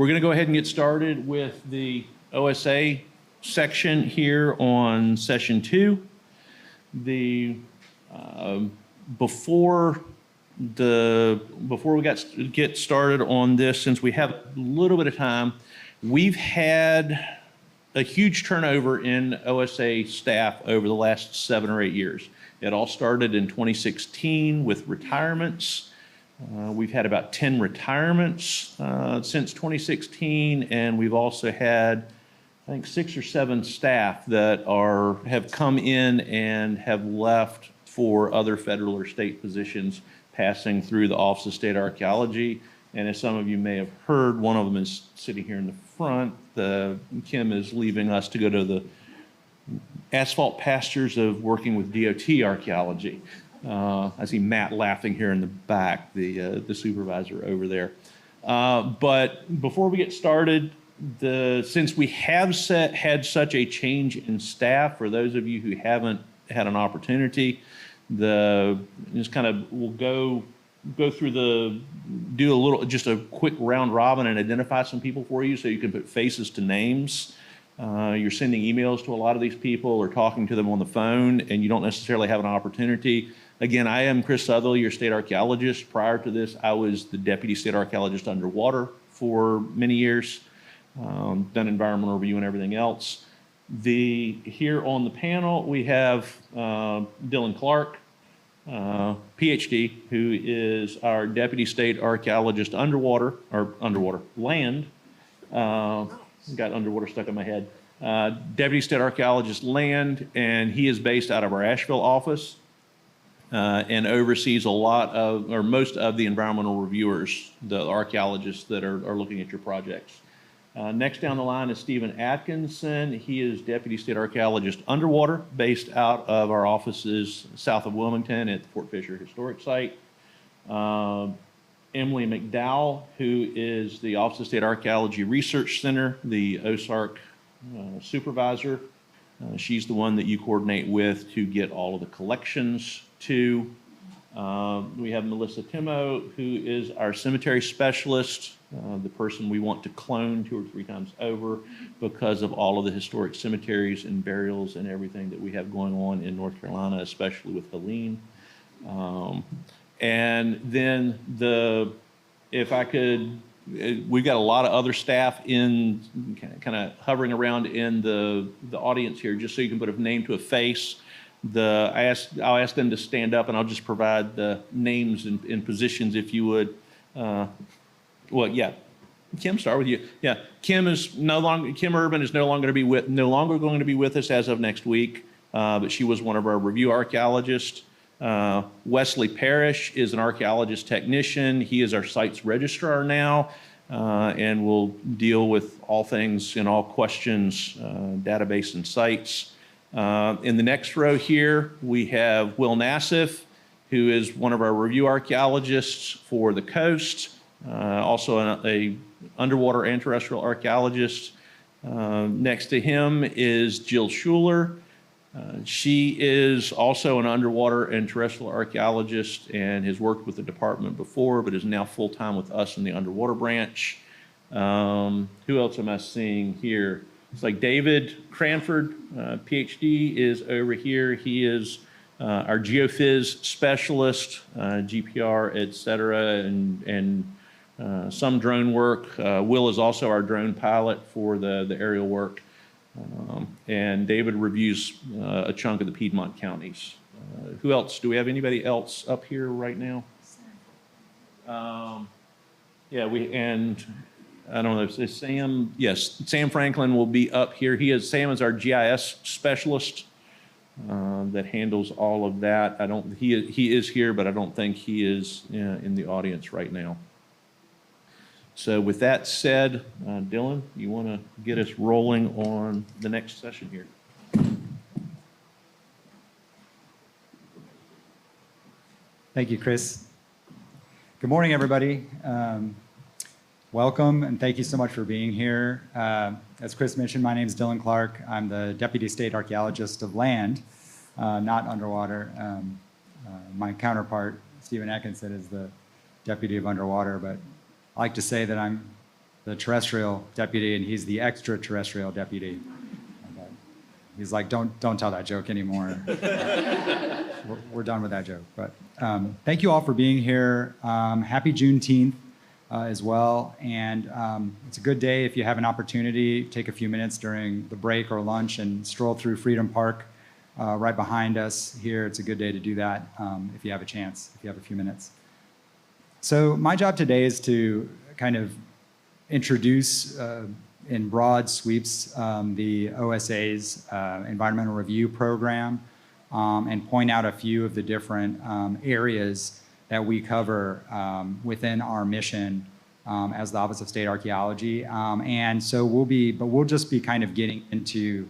We're going to go ahead and get started with the OSA section here on session 2. Before we get started on this, since we have a little bit of time, we've had a huge turnover in OSA staff over the last 7 or 8 years. It all started in 2016 with retirements. We've had about 10 retirements since 2016, and we've also had, I think, 6 or 7 staff that have come in and have left for other federal or state positions, passing through the Office of State Archaeology. And as some of you may have heard, one of them is sitting here in the front. Kim is leaving us to go to the asphalt pastures of working with DOT archaeology. I see Matt laughing here in the back, the supervisor over there. But before we get started, since we have had such a change in staff, for those of you who haven't had an opportunity, we'll go through do just a quick round robin and identify some people for you so you can put faces to names. You're sending emails to a lot of these people or talking to them on the phone, and you don't necessarily have an opportunity. Again, I am Chris Southerly, your state archaeologist. Prior to this, I was the deputy state archaeologist underwater for many years, done environmental review and everything else. Here on the panel, we have Dylan Clark, PhD, who is our deputy state archaeologist underwater land. Got underwater stuck in my head. Deputy state archaeologist land, and he is based out of our Asheville office and oversees most of the environmental reviewers, the archaeologists that are looking at your projects. Next down the line is Stephen Atkinson. He is deputy state archaeologist underwater, based out of our offices south of Wilmington at the Fort Fisher Historic Site. Emily McDowell, who is the Office of State Archaeology Research Center, the OSARC supervisor. She's the one that you coordinate with to get all of the collections to. We have Melissa Timo, who is our cemetery specialist, the person we want to clone 2 or 3 times over because of all of the historic cemeteries and burials and everything that we have going on in North Carolina, especially with Helene. And then we've got a lot of other staff in kind of hovering around in the audience here, just so you can put a name to a face. I'll ask them to stand up, and I'll just provide the names and positions if you would. Kim, start with you. Yeah, Kim Urban is no longer going to be with us as of next week, but she was one of our review archaeologists. Wesley Parrish is an archaeologist technician. He is our sites registrar now, and will deal with all things and all questions, database and sites. In the next row here, we have Will Nassif, who is one of our review archaeologists for the coast, also a underwater and terrestrial archaeologist. Next to him is Jill Schuler. She is also an underwater and terrestrial archaeologist and has worked with the department before, but is now full-time with us in the underwater branch. Who else am I seeing here? It's like David Cranford, PhD, is over here. He is our geophys specialist, GPR, et cetera, and some drone work. Will is also our drone pilot for the aerial work. And David reviews a chunk of the Piedmont counties. Who else? Do we have anybody else up here right now? I don't know, is Sam? Yes, Sam Franklin will be up here. Sam is our GIS specialist that handles all of that. He is here, but I don't think he is in the audience right now. So with that said, Dylan, you want to get us rolling on the next session here? Thank you, Chris. Good morning, everybody. Welcome, and thank you so much for being here. As Chris mentioned, my name is Dylan Clark. I'm the Deputy State Archaeologist of Land, not underwater. My counterpart, Stephen Atkinson, is the Deputy of Underwater, but I like to say that I'm the terrestrial deputy, and he's the extraterrestrial deputy. Okay. He's like, don't tell that joke anymore. We're done with that joke. But thank you all for being here. Happy Juneteenth as well. And it's a good day if you have an opportunity, take a few minutes during the break or lunch and stroll through Freedom Park right behind us here. It's a good day to do that if you have a chance, if you have a few minutes. So my job today is to kind of introduce in broad sweeps the OSA's environmental review program and point out a few of the different areas that we cover within our mission as the Office of State Archaeology. And so we'll just be kind of getting into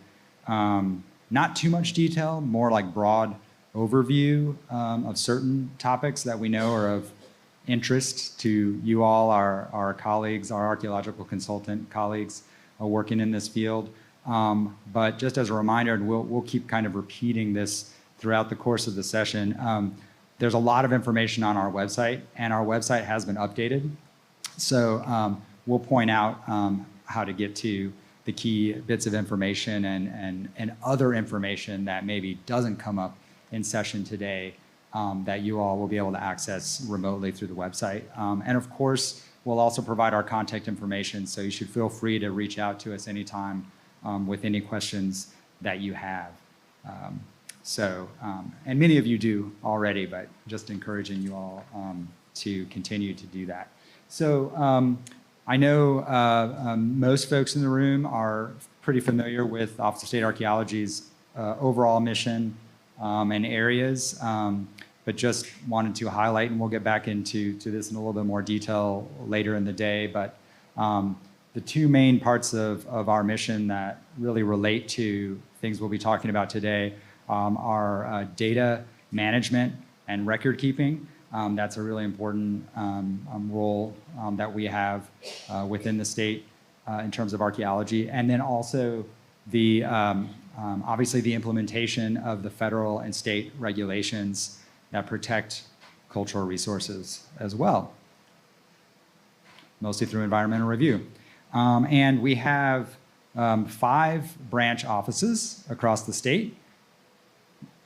not too much detail, more like broad overview of certain topics that we know are of interest to you all, our colleagues, our archaeological consultant colleagues working in this field. But just as a reminder, and we'll keep kind of repeating this throughout the course of the session, there's a lot of information on our website, and our website has been updated. So we'll point out how to get to the key bits of information and other information that maybe doesn't come up in session today that you all will be able to access remotely through the website. And of course, we'll also provide our contact information, so you should feel free to reach out to us anytime with any questions that you have. And many of you do already, but just encouraging you all to continue to do that. So I know most folks in the room are pretty familiar with Office of State Archaeology's overall mission and areas, but just wanted to highlight, and we'll get back into this in a little bit more detail later in the day, but the two main parts of our mission that really relate to things we'll be talking about today are data management and record keeping. That's a really important role that we have within the state in terms of archaeology. And then also the obviously the implementation of the federal and state regulations that protect cultural resources as well, mostly through environmental review. And we have 5 branch offices across the state.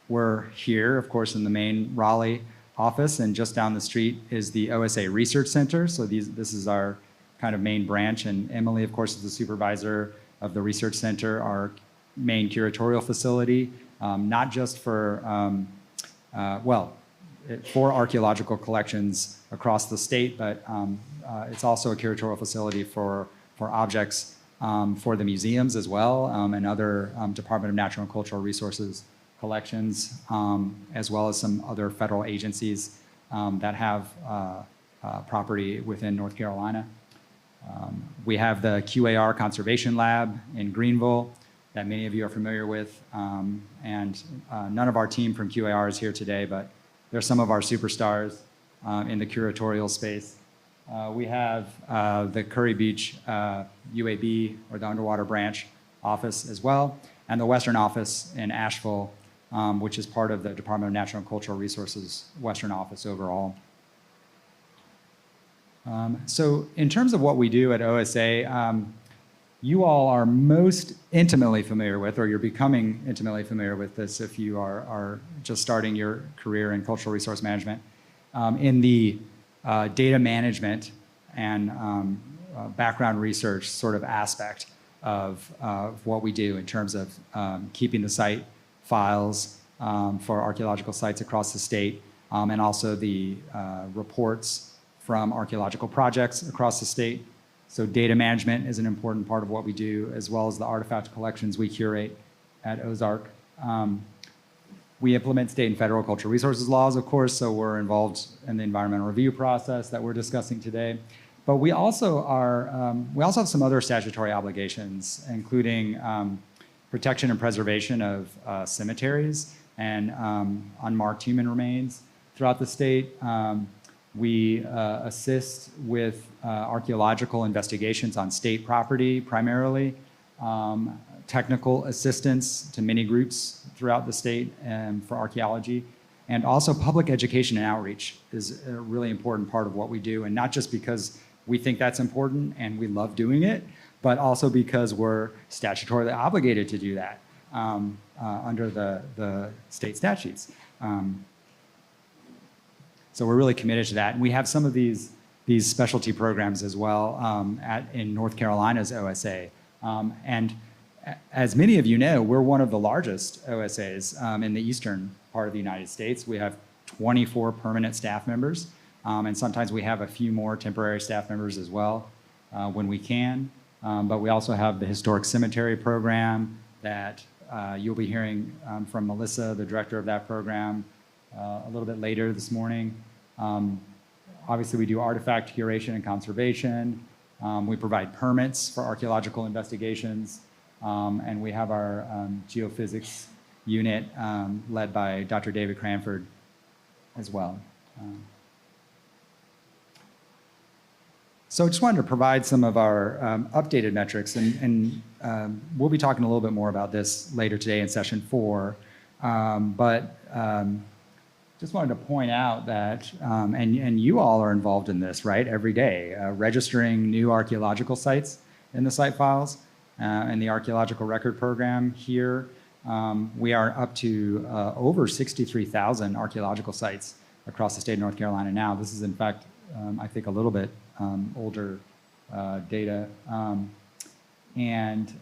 We're here, of course, in the main Raleigh office, and just down the street is the OSA Research Center. So this is our kind of main branch, and Emily, of course, is the supervisor of the Research Center, our main curatorial facility, not just for, for archaeological collections across the state, but it's also a curatorial facility for objects for the museums as well, and other Department of Natural and Cultural Resources collections, as well as some other federal agencies that have property within North Carolina. We have the QAR Conservation Lab in Greenville that many of you are familiar with, and none of our team from QAR is here today, but they're some of our superstars in the curatorial space. We have the Curry Beach UAB, or the Underwater Branch office as well, and the Western office in Asheville, which is part of the Department of Natural and Cultural Resources Western office overall. So in terms of what we do at OSA, you all are most intimately familiar with, or you're becoming intimately familiar with this if you are just starting your career in cultural resource management, in the data management and background research sort of aspect of what we do in terms of keeping the site files for archaeological sites across the state, and also the reports from archaeological projects across the state. So data management is an important part of what we do, as well as the artifact collections we curate at Ozark. We implement state and federal cultural resources laws, of course, so we're involved in the environmental review process that we're discussing today. But we also have some other statutory obligations, including protection and preservation of cemeteries and unmarked human remains throughout the state. We assist with archaeological investigations on state property primarily, technical assistance to many groups throughout the state for archaeology, and also public education and outreach is a really important part of what we do, and not just because we think that's important and we love doing it, but also because we're statutorily obligated to do that under the state statutes. So we're really committed to that. And we have some of these specialty programs as well in North Carolina's OSA. And as many of you know, we're one of the largest OSAs in the eastern part of the United States. We have 24 permanent staff members, and sometimes we have a few more temporary staff members as well when we can. But we also have the Historic Cemetery program that you'll be hearing from Melissa, the director of that program, a little bit later this morning. Obviously, we do artifact curation and conservation. We provide permits for archaeological investigations. And we have our geophysics unit led by Dr. David Cranford as well. So I just wanted to provide some of our updated metrics, and we'll be talking a little bit more about this later today in session 4. But just wanted to point out that, and you all are involved in this, right, every day, registering new archaeological sites in the site files and the archaeological record program here. We are up to over 63,000 archaeological sites across the state of North Carolina now. This is, in fact, I think a little bit older data. And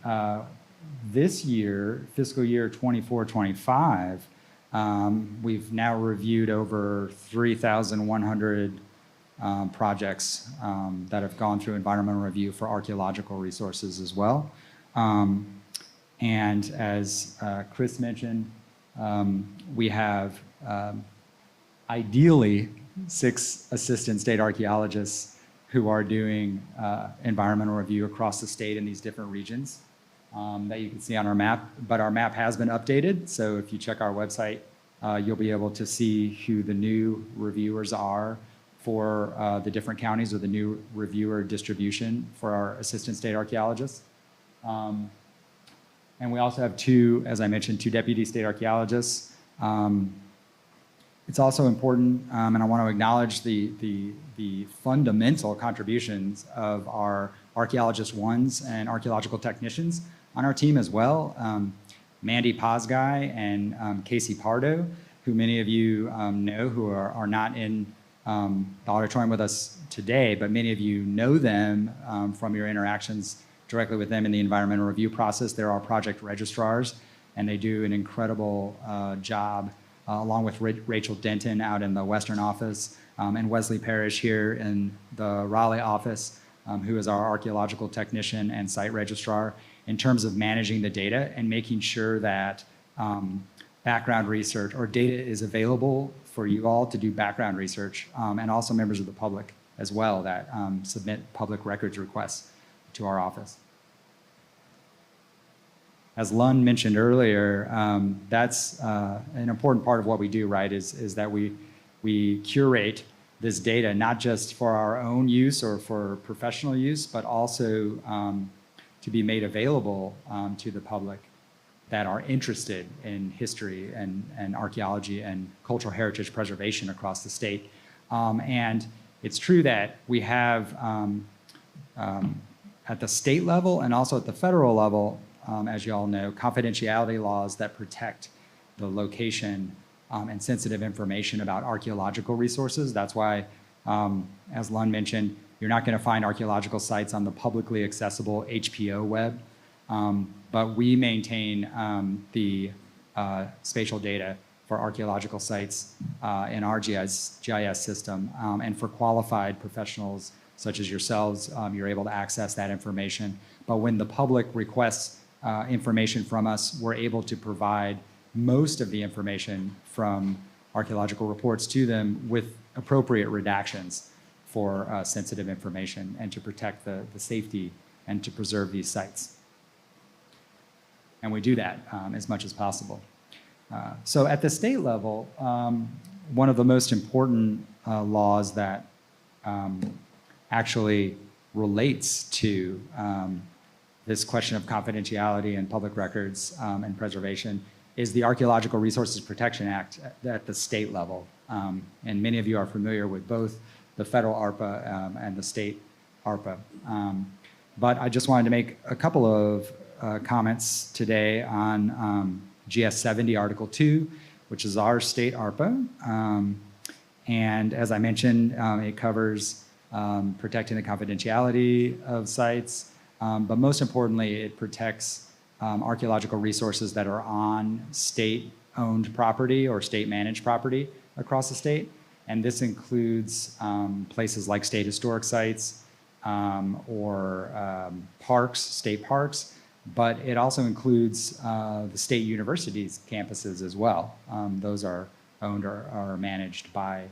this year, fiscal year 24-25, we've now reviewed over 3,100 projects that have gone through environmental review for archaeological resources as well. And as Chris mentioned, we have ideally 6 assistant state archaeologists who are doing environmental review across the state in these different regions that you can see on our map. But our map has been updated, so if you check our website, you'll be able to see who the new reviewers are for the different counties, or the new reviewer distribution for our assistant state archaeologists. And we also have 2, as I mentioned, 2 deputy state archaeologists. It's also important, and I want to acknowledge the fundamental contributions of our archaeologist 1s and archaeological technicians on our team as well. Mandy Posguy and Casey Pardo, who many of you know, who are not in the auditorium with us today, but many of you know them from your interactions directly with them in the environmental review process. They're our project registrars, and they do an incredible job, along with Rachel Denton out in the Western office, and Wesley Parrish here in the Raleigh office, who is our archaeological technician and site registrar, in terms of managing the data and making sure that background research or data is available for you all to do background research, and also members of the public as well that submit public records requests to our office. As Lund mentioned earlier, that's an important part of what we do, right, is that we curate this data not just for our own use or for professional use, but also to be made available to the public that are interested in history and archaeology and cultural heritage preservation across the state. And it's true that we have, at the state level and also at the federal level, as you all know, confidentiality laws that protect the location and sensitive information about archaeological resources. That's why, as Lund mentioned, you're not going to find archaeological sites on the publicly accessible HPO web, but we maintain the spatial data for archaeological sites in our GIS system, and for qualified professionals such as yourselves, you're able to access that information. But when the public requests information from us, we're able to provide most of the information from archaeological reports to them with appropriate redactions for sensitive information and to protect the safety and to preserve these sites. And we do that as much as possible. So at the state level, one of the most important laws that actually relates to this question of confidentiality and public records and preservation is the Archaeological Resources Protection Act at the state level. And many of you are familiar with both the federal ARPA and the state ARPA. But I just wanted to make a couple of comments today on GS 70 Article 2, which is our state ARPA. And as I mentioned, it covers protecting the confidentiality of sites, but most importantly, it protects archaeological resources that are on state-owned property or state-managed property across the state. And this includes places like state historic sites or parks, state parks, but it also includes the state universities' campuses as well. Those are owned or are managed by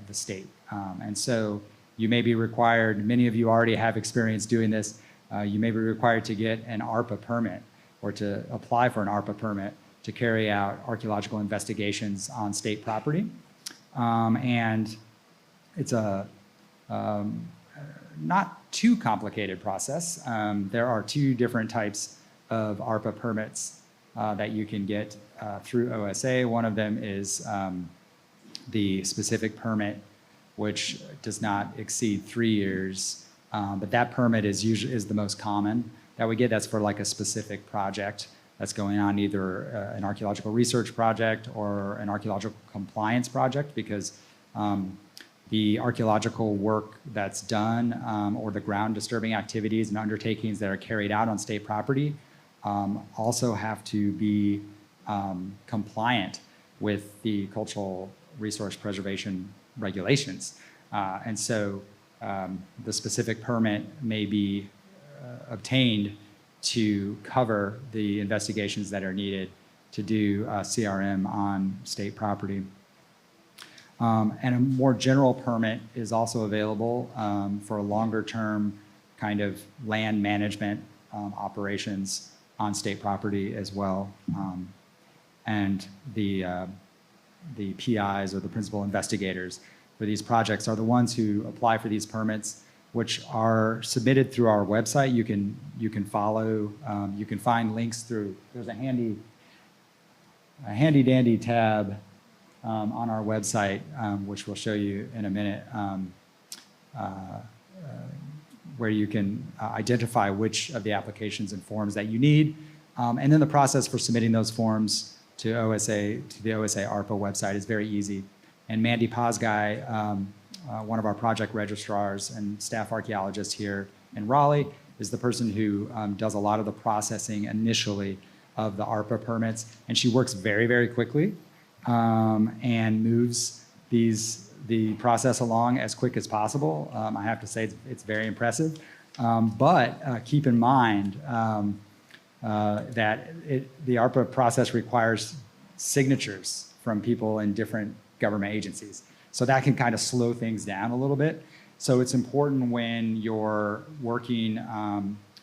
the state. And so you may be required, many of you already have experience doing this, you may be required to get an ARPA permit or to apply for an ARPA permit to carry out archaeological investigations on state property. And it's a not too complicated process. There are two different types of ARPA permits that you can get through OSA. One of them is the specific permit, which does not exceed 3 years, but that permit is the most common that we get. That's for like a specific project that's going on, either an archaeological research project or an archaeological compliance project, because the archaeological work that's done or the ground disturbing activities and undertakings that are carried out on state property also have to be compliant with the cultural resource preservation regulations. And so the specific permit may be obtained to cover the investigations that are needed to do CRM on state property. And a more general permit is also available for a longer term kind of land management operations on state property as well. And the PIs, or the principal investigators for these projects, are the ones who apply for these permits, which are submitted through our website. You can follow, you can find links through, there's a handy dandy tab on our website, which we'll show you in a minute, where you can identify which of the applications and forms that you need. And then the process for submitting those forms to OSA, to the OSA ARPA website, is very easy. And Mandy Posguy, one of our project registrars and staff archaeologist here in Raleigh, is the person who does a lot of the processing initially of the ARPA permits. And she works very, very quickly and moves the process along as quick as possible. I have to say it's very impressive. But keep in mind that the ARPA process requires signatures from people in different government agencies. So that can kind of slow things down a little bit. So it's important when you're working,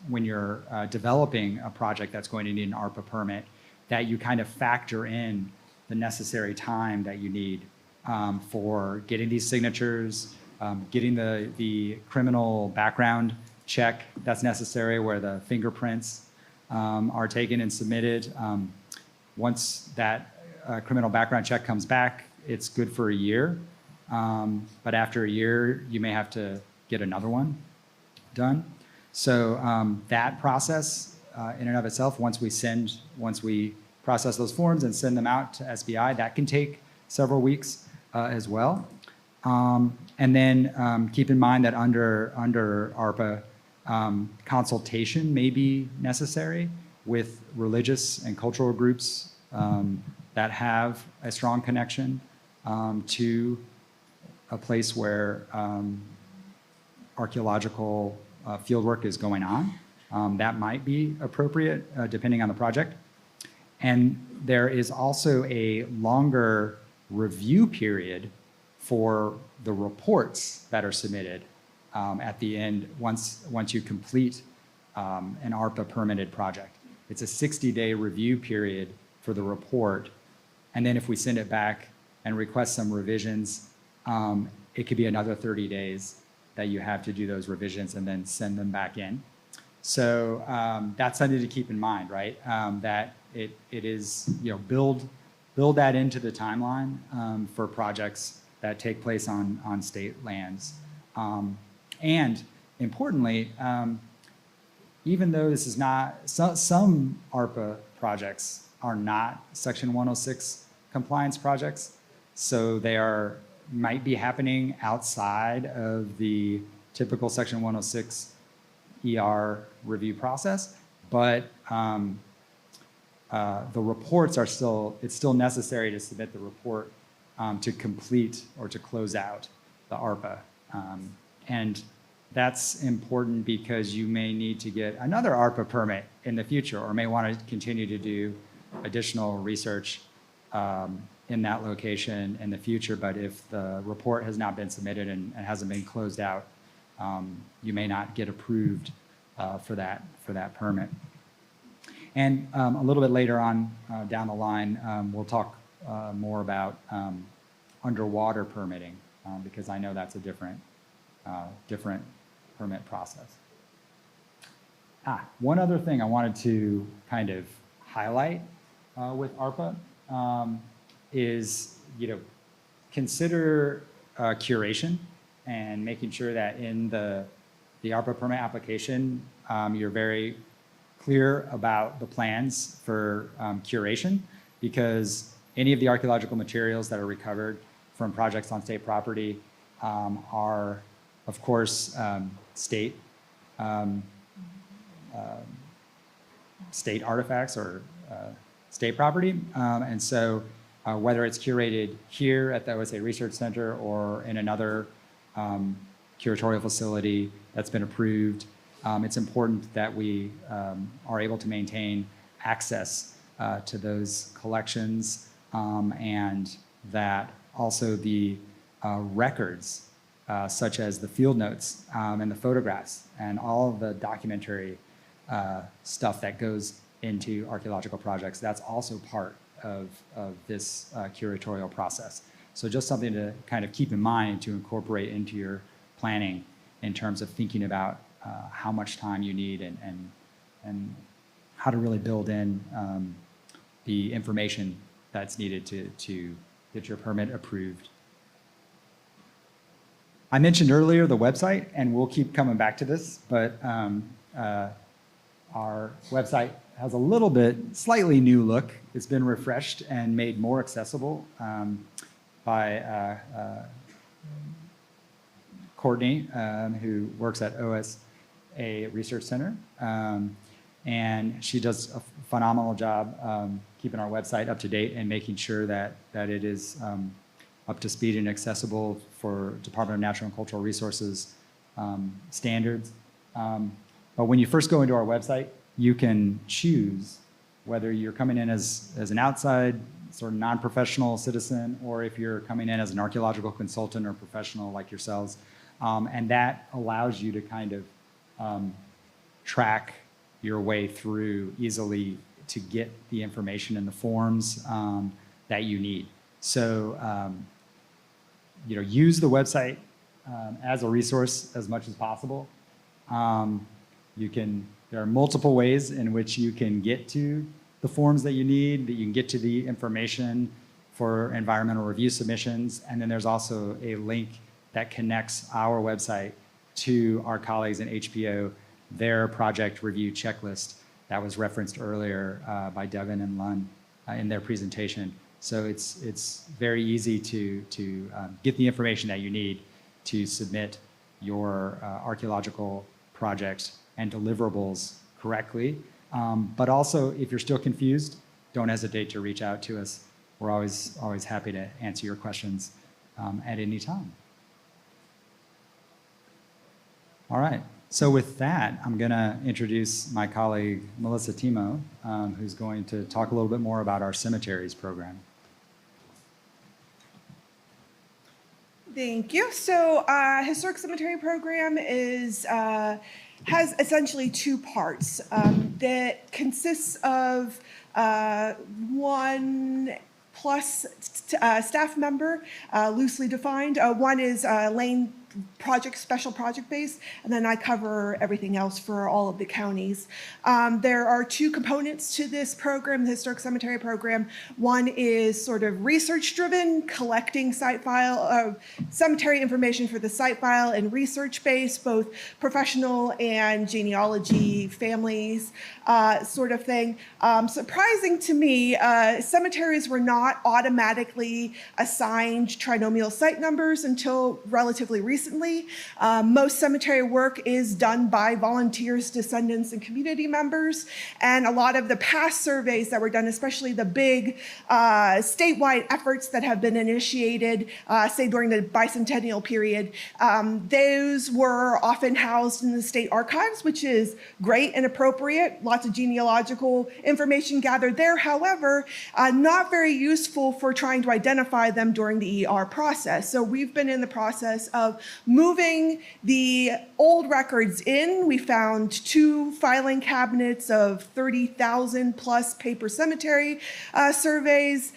when you're developing a project that's going to need an ARPA permit, that you kind of factor in the necessary time that you need for getting these signatures, getting the criminal background check that's necessary, where the fingerprints are taken and submitted. Once that criminal background check comes back, it's good for a year. But after a year, you may have to get another one done. So that process in and of itself, once we process those forms and send them out to SBI, that can take several weeks as well. And then keep in mind that under ARPA, consultation may be necessary with religious and cultural groups that have a strong connection to a place where archaeological fieldwork is going on. That might be appropriate depending on the project. And there is also a longer review period for the reports that are submitted at the end once you complete an ARPA permitted project. It's a 60-day review period for the report. And then if we send it back and request some revisions, it could be another 30 days that you have to do those revisions and then send them back in. So that's something to keep in mind, right? That it is, build that into the timeline for projects that take place on state lands. And importantly, even though this is not, some ARPA projects are not Section 106 compliance projects, so they might be happening outside of the typical Section 106 ER review process, but the reports are it's still necessary to submit the report to complete or to close out the ARPA. And that's important because you may need to get another ARPA permit in the future, or may want to continue to do additional research in that location in the future. But if the report has not been submitted and hasn't been closed out, you may not get approved for that permit. And a little bit later on down the line, we'll talk more about underwater permitting, because I know that's a different permit process. One other thing I wanted to kind of highlight with ARPA is, consider curation and making sure that in the ARPA permit application, you're very clear about the plans for curation, because any of the archaeological materials that are recovered from projects on state property are, of course, state artifacts or state property. And so whether it's curated here at the OSA Research Center or in another curatorial facility that's been approved, it's important that we are able to maintain access to those collections, and that also the records, such as the field notes and the photographs and all of the documentary stuff that goes into archaeological projects, that's also part of this curatorial process. So just something to kind of keep in mind to incorporate into your planning in terms of thinking about how much time you need and how to really build in the information that's needed to get your permit approved. I mentioned earlier the website, and we'll keep coming back to this, but our website has a little bit, slightly new look. It's been refreshed and made more accessible by Courtney, who works at OSA Research Center. And she does a phenomenal job keeping our website up to date and making sure that it is up to speed and accessible for Department of Natural and Cultural Resources standards. But when you first go into our website, you can choose whether you're coming in as an outside sort of non-professional citizen, or if you're coming in as an archaeological consultant or professional like yourselves. And that allows you to kind of track your way through easily to get the information in the forms that you need. So, use the website as a resource as much as possible. There are multiple ways in which you can get to the forms that you need, that you can get to the information for environmental review submissions. And then there's also a link that connects our website to our colleagues in HPO, their project review checklist that was referenced earlier by Devin and Lund in their presentation. So it's very easy to get the information that you need to submit your archaeological projects and deliverables correctly. But also, if you're still confused, don't hesitate to reach out to us. We're always happy to answer your questions at any time. All right. So with that, I'm going to introduce my colleague, Melissa Timo, who's going to talk a little bit more about our Cemeteries program. Thank you. So Historic Cemetery Program has essentially two parts that consists of one plus staff member, loosely defined. One is Lane special project base, and then I cover everything else for all of the counties. There are two components to this program, the Historic Cemetery Program. One is sort of research-driven, collecting cemetery information for the site file, and research-based, both professional and genealogy, families, sort of thing. Surprising to me, cemeteries were not automatically assigned trinomial site numbers until relatively recently. Most cemetery work is done by volunteers, descendants, and community members. And a lot of the past surveys that were done, especially the big statewide efforts that have been initiated, say during the bicentennial period, those were often housed in the state archives, which is great and appropriate. Lots of genealogical information gathered there. However, not very useful for trying to identify them during the ER process. So we've been in the process of moving the old records in. We found 2 filing cabinets of 30,000 plus paper cemetery surveys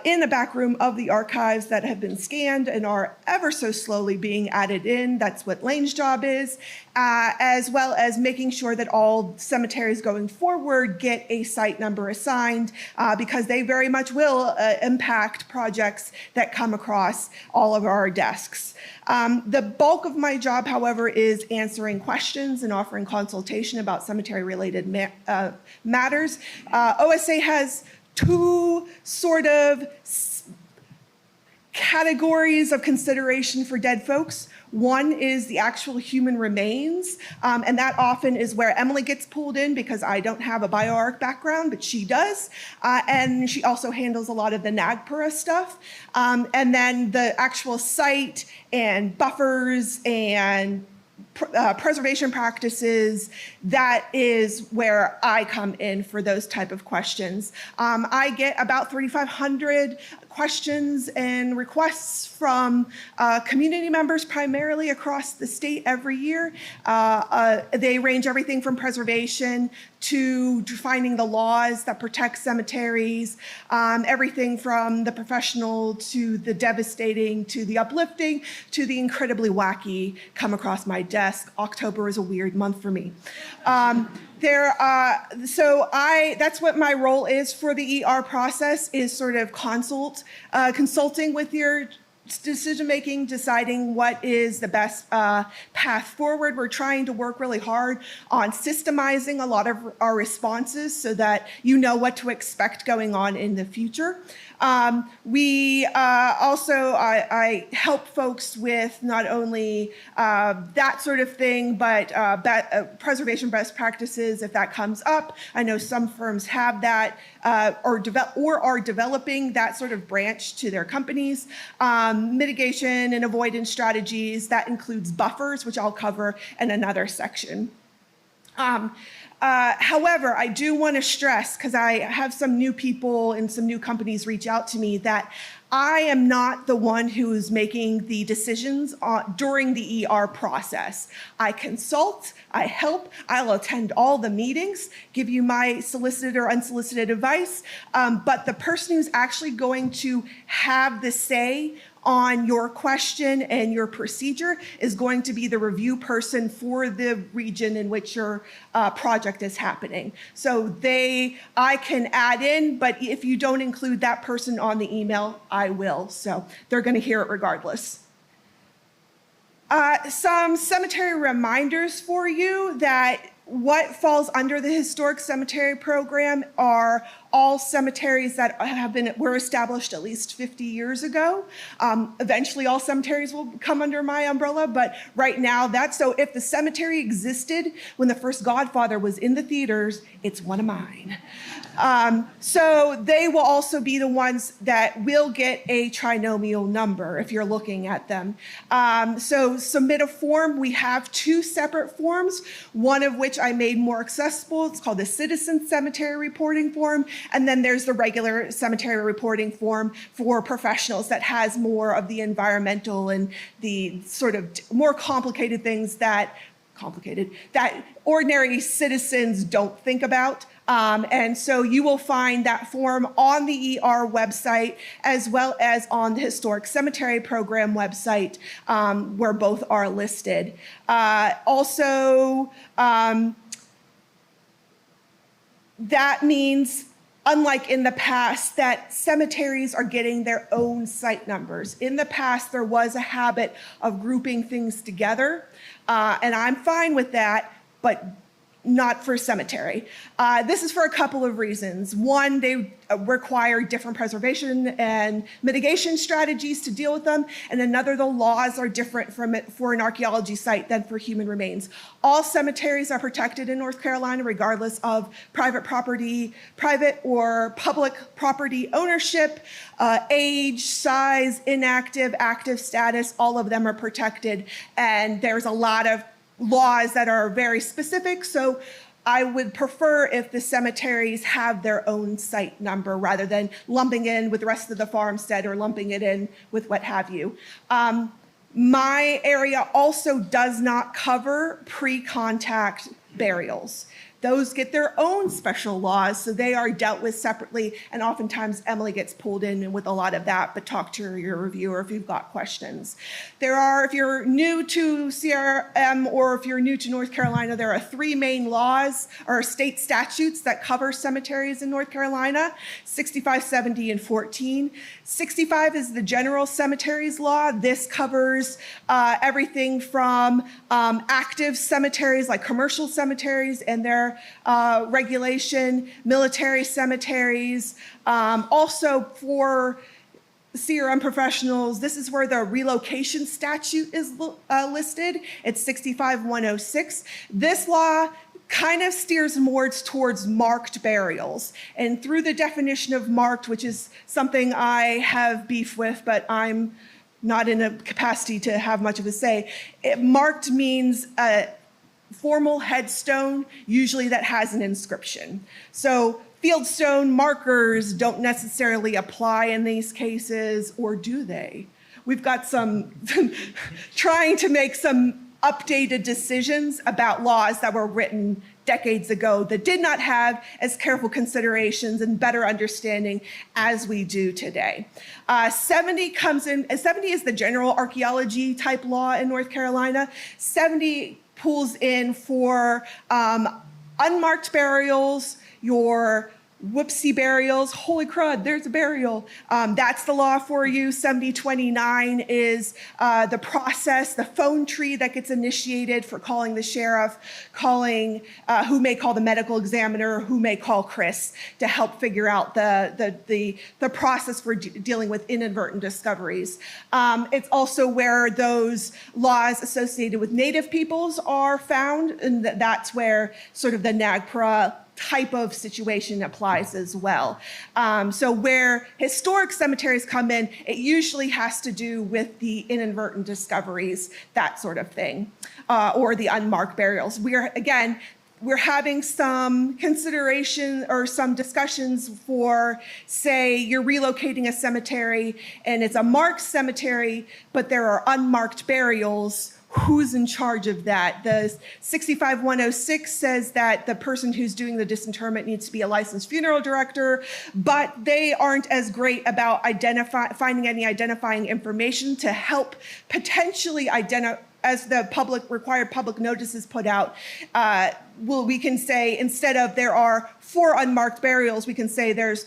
in the back room of the archives that have been scanned and are ever so slowly being added in. That's what Lane's job is, as well as making sure that all cemeteries going forward get a site number assigned, because they very much will impact projects that come across all of our desks. The bulk of my job, however, is answering questions and offering consultation about cemetery-related matters. OSA has 2 sort of categories of consideration for dead folks. One is the actual human remains, and that often is where Emily gets pulled in because I don't have a bioarch background, but she does, and she also handles a lot of the NAGPRA stuff. And then the actual site and buffers and preservation practices, that is where I come in for those type of questions. I get about 3,500 questions and requests from community members primarily across the state every year. They range everything from preservation to defining the laws that protect cemeteries, everything from the professional to the devastating to the uplifting to the incredibly wacky come across my desk. October is a weird month for me. That's what my role is for the ER process, is sort of consulting with your decision-making, deciding what is the best path forward. We're trying to work really hard on systemizing a lot of our responses so that you know what to expect going on in the future. I help folks with not only that sort of thing, but preservation best practices if that comes up. I know some firms have that or are developing that sort of branch to their companies. Mitigation and avoidance strategies, that includes buffers, which I'll cover in another section. However, I do want to stress, because I have some new people and some new companies reach out to me, that I am not the one who's making the decisions during the ER process. I consult, I help, I'll attend all the meetings, give you my solicited or unsolicited advice, but the person who's actually going to have the say on your question and your procedure is going to be the review person for the region in which your project is happening. So I can add in, but if you don't include that person on the email, I will. So they're going to hear it regardless. Some cemetery reminders for you that what falls under the Historic Cemetery Program are all cemeteries that were established at least 50 years ago. Eventually, all cemeteries will come under my umbrella, but right now, so if the cemetery existed when the first Godfather was in the theaters, it's one of mine. So they will also be the ones that will get a trinomial number if you're looking at them. So submit a form. We have 2 separate forms, one of which I made more accessible. It's called the Citizen Cemetery Reporting Form. And then there's the regular cemetery reporting form for professionals that has more of the environmental and the sort of more complicated things that complicated, that ordinary citizens don't think about. And so you will find that form on the ER website as well as on the Historic Cemetery Program website, where both are listed. Also, that means, unlike in the past, that cemeteries are getting their own site numbers. In the past, there was a habit of grouping things together, and I'm fine with that, but not for cemetery. This is for a couple of reasons. One, they require different preservation and mitigation strategies to deal with them. And another, the laws are different for an archaeology site than for human remains. All cemeteries are protected in North Carolina, regardless of private property, private or public property ownership, age, size, inactive, active status, all of them are protected. And there's a lot of laws that are very specific, so I would prefer if the cemeteries have their own site number rather than lumping in with the rest of the farmstead or lumping it in with what have you. My area also does not cover pre-contact burials. Those get their own special laws, so they are dealt with separately, and oftentimes Emily gets pulled in with a lot of that, but talk to your reviewer if you've got questions. If you're new to CRM or if you're new to North Carolina, there are 3 main laws or state statutes that cover cemeteries in North Carolina: 65, 70, and 14. 65 is the general cemeteries law. This covers everything from active cemeteries like commercial cemeteries and their regulation, military cemeteries. Also for CRM professionals, this is where the relocation statute is listed. It's 65-106. This law kind of steers more towards marked burials. And through the definition of marked, which is something I have beef with, but I'm not in a capacity to have much of a say, marked means a formal headstone, usually that has an inscription. So fieldstone markers don't necessarily apply in these cases, or do they? We've got some trying to make some updated decisions about laws that were written decades ago that did not have as careful considerations and better understanding as we do today. 70 comes in, 70 is the general archaeology type law in North Carolina. 70 pulls in for unmarked burials, your whoopsie burials. Holy crud, there's a burial. That's the law for you. 7029 is the process, the phone tree that gets initiated for calling the sheriff, calling who may call the medical examiner, who may call Chris to help figure out the process for dealing with inadvertent discoveries. It's also where those laws associated with Native peoples are found, and that's where sort of the NAGPRA type of situation applies as well. So where historic cemeteries come in, it usually has to do with the inadvertent discoveries, that sort of thing, or the unmarked burials. We're having some consideration or some discussions for, say, you're relocating a cemetery and it's a marked cemetery, but there are unmarked burials. Who's in charge of that? The 65-106 says that the person who's doing the disinterment needs to be a licensed funeral director, but they aren't as great about finding any identifying information to help potentially identify. As the required public notices put out, we can say, instead of there are 4 unmarked burials, we can say there's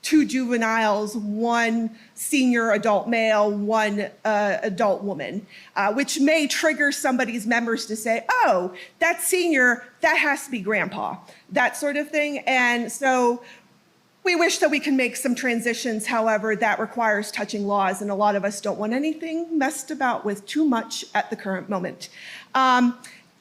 2 juveniles, 1 senior adult male, 1 adult woman, which may trigger somebody's members to say, oh, that's senior, that has to be grandpa, that sort of thing. And so we wish that we can make some transitions. However, that requires touching laws, and a lot of us don't want anything messed about with too much at the current moment.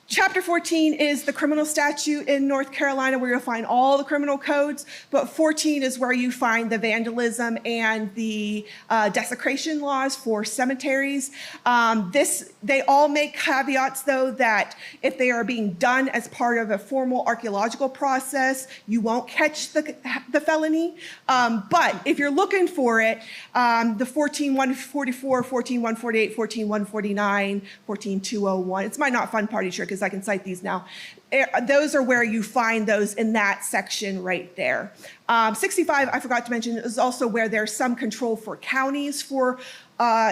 Chapter 14 is the criminal statute in North Carolina, where you'll find all the criminal codes, but 14 is where you find the vandalism and the desecration laws for cemeteries. They all make caveats, though, that if they are being done as part of a formal archaeological process, you won't catch the felony. But if you're looking for it, the 14-144, 14-148, 14-149, 14-201, it's my not fun party trick. because I can cite these now. Those are where you find those in that section right there. 65, I forgot to mention, is also where there's some control for counties for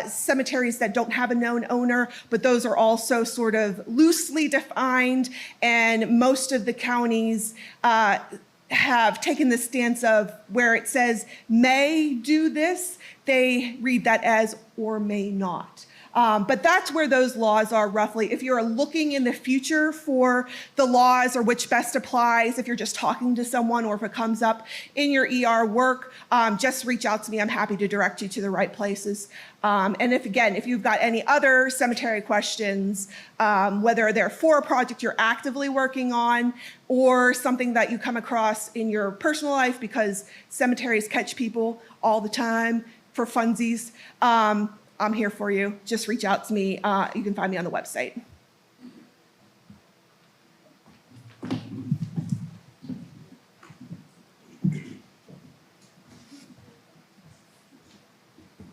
cemeteries that don't have a known owner, but those are also sort of loosely defined, and most of the counties have taken the stance of where it says may do this, they read that as or may not. But that's where those laws are roughly. If you're looking in the future for the laws or which best applies, if you're just talking to someone or if it comes up in your ER work, just reach out to me. I'm happy to direct you to the right places. And if you've got any other cemetery questions, whether they're for a project you're actively working on or something that you come across in your personal life, because cemeteries catch people all the time for funsies, I'm here for you. Just reach out to me. You can find me on the website.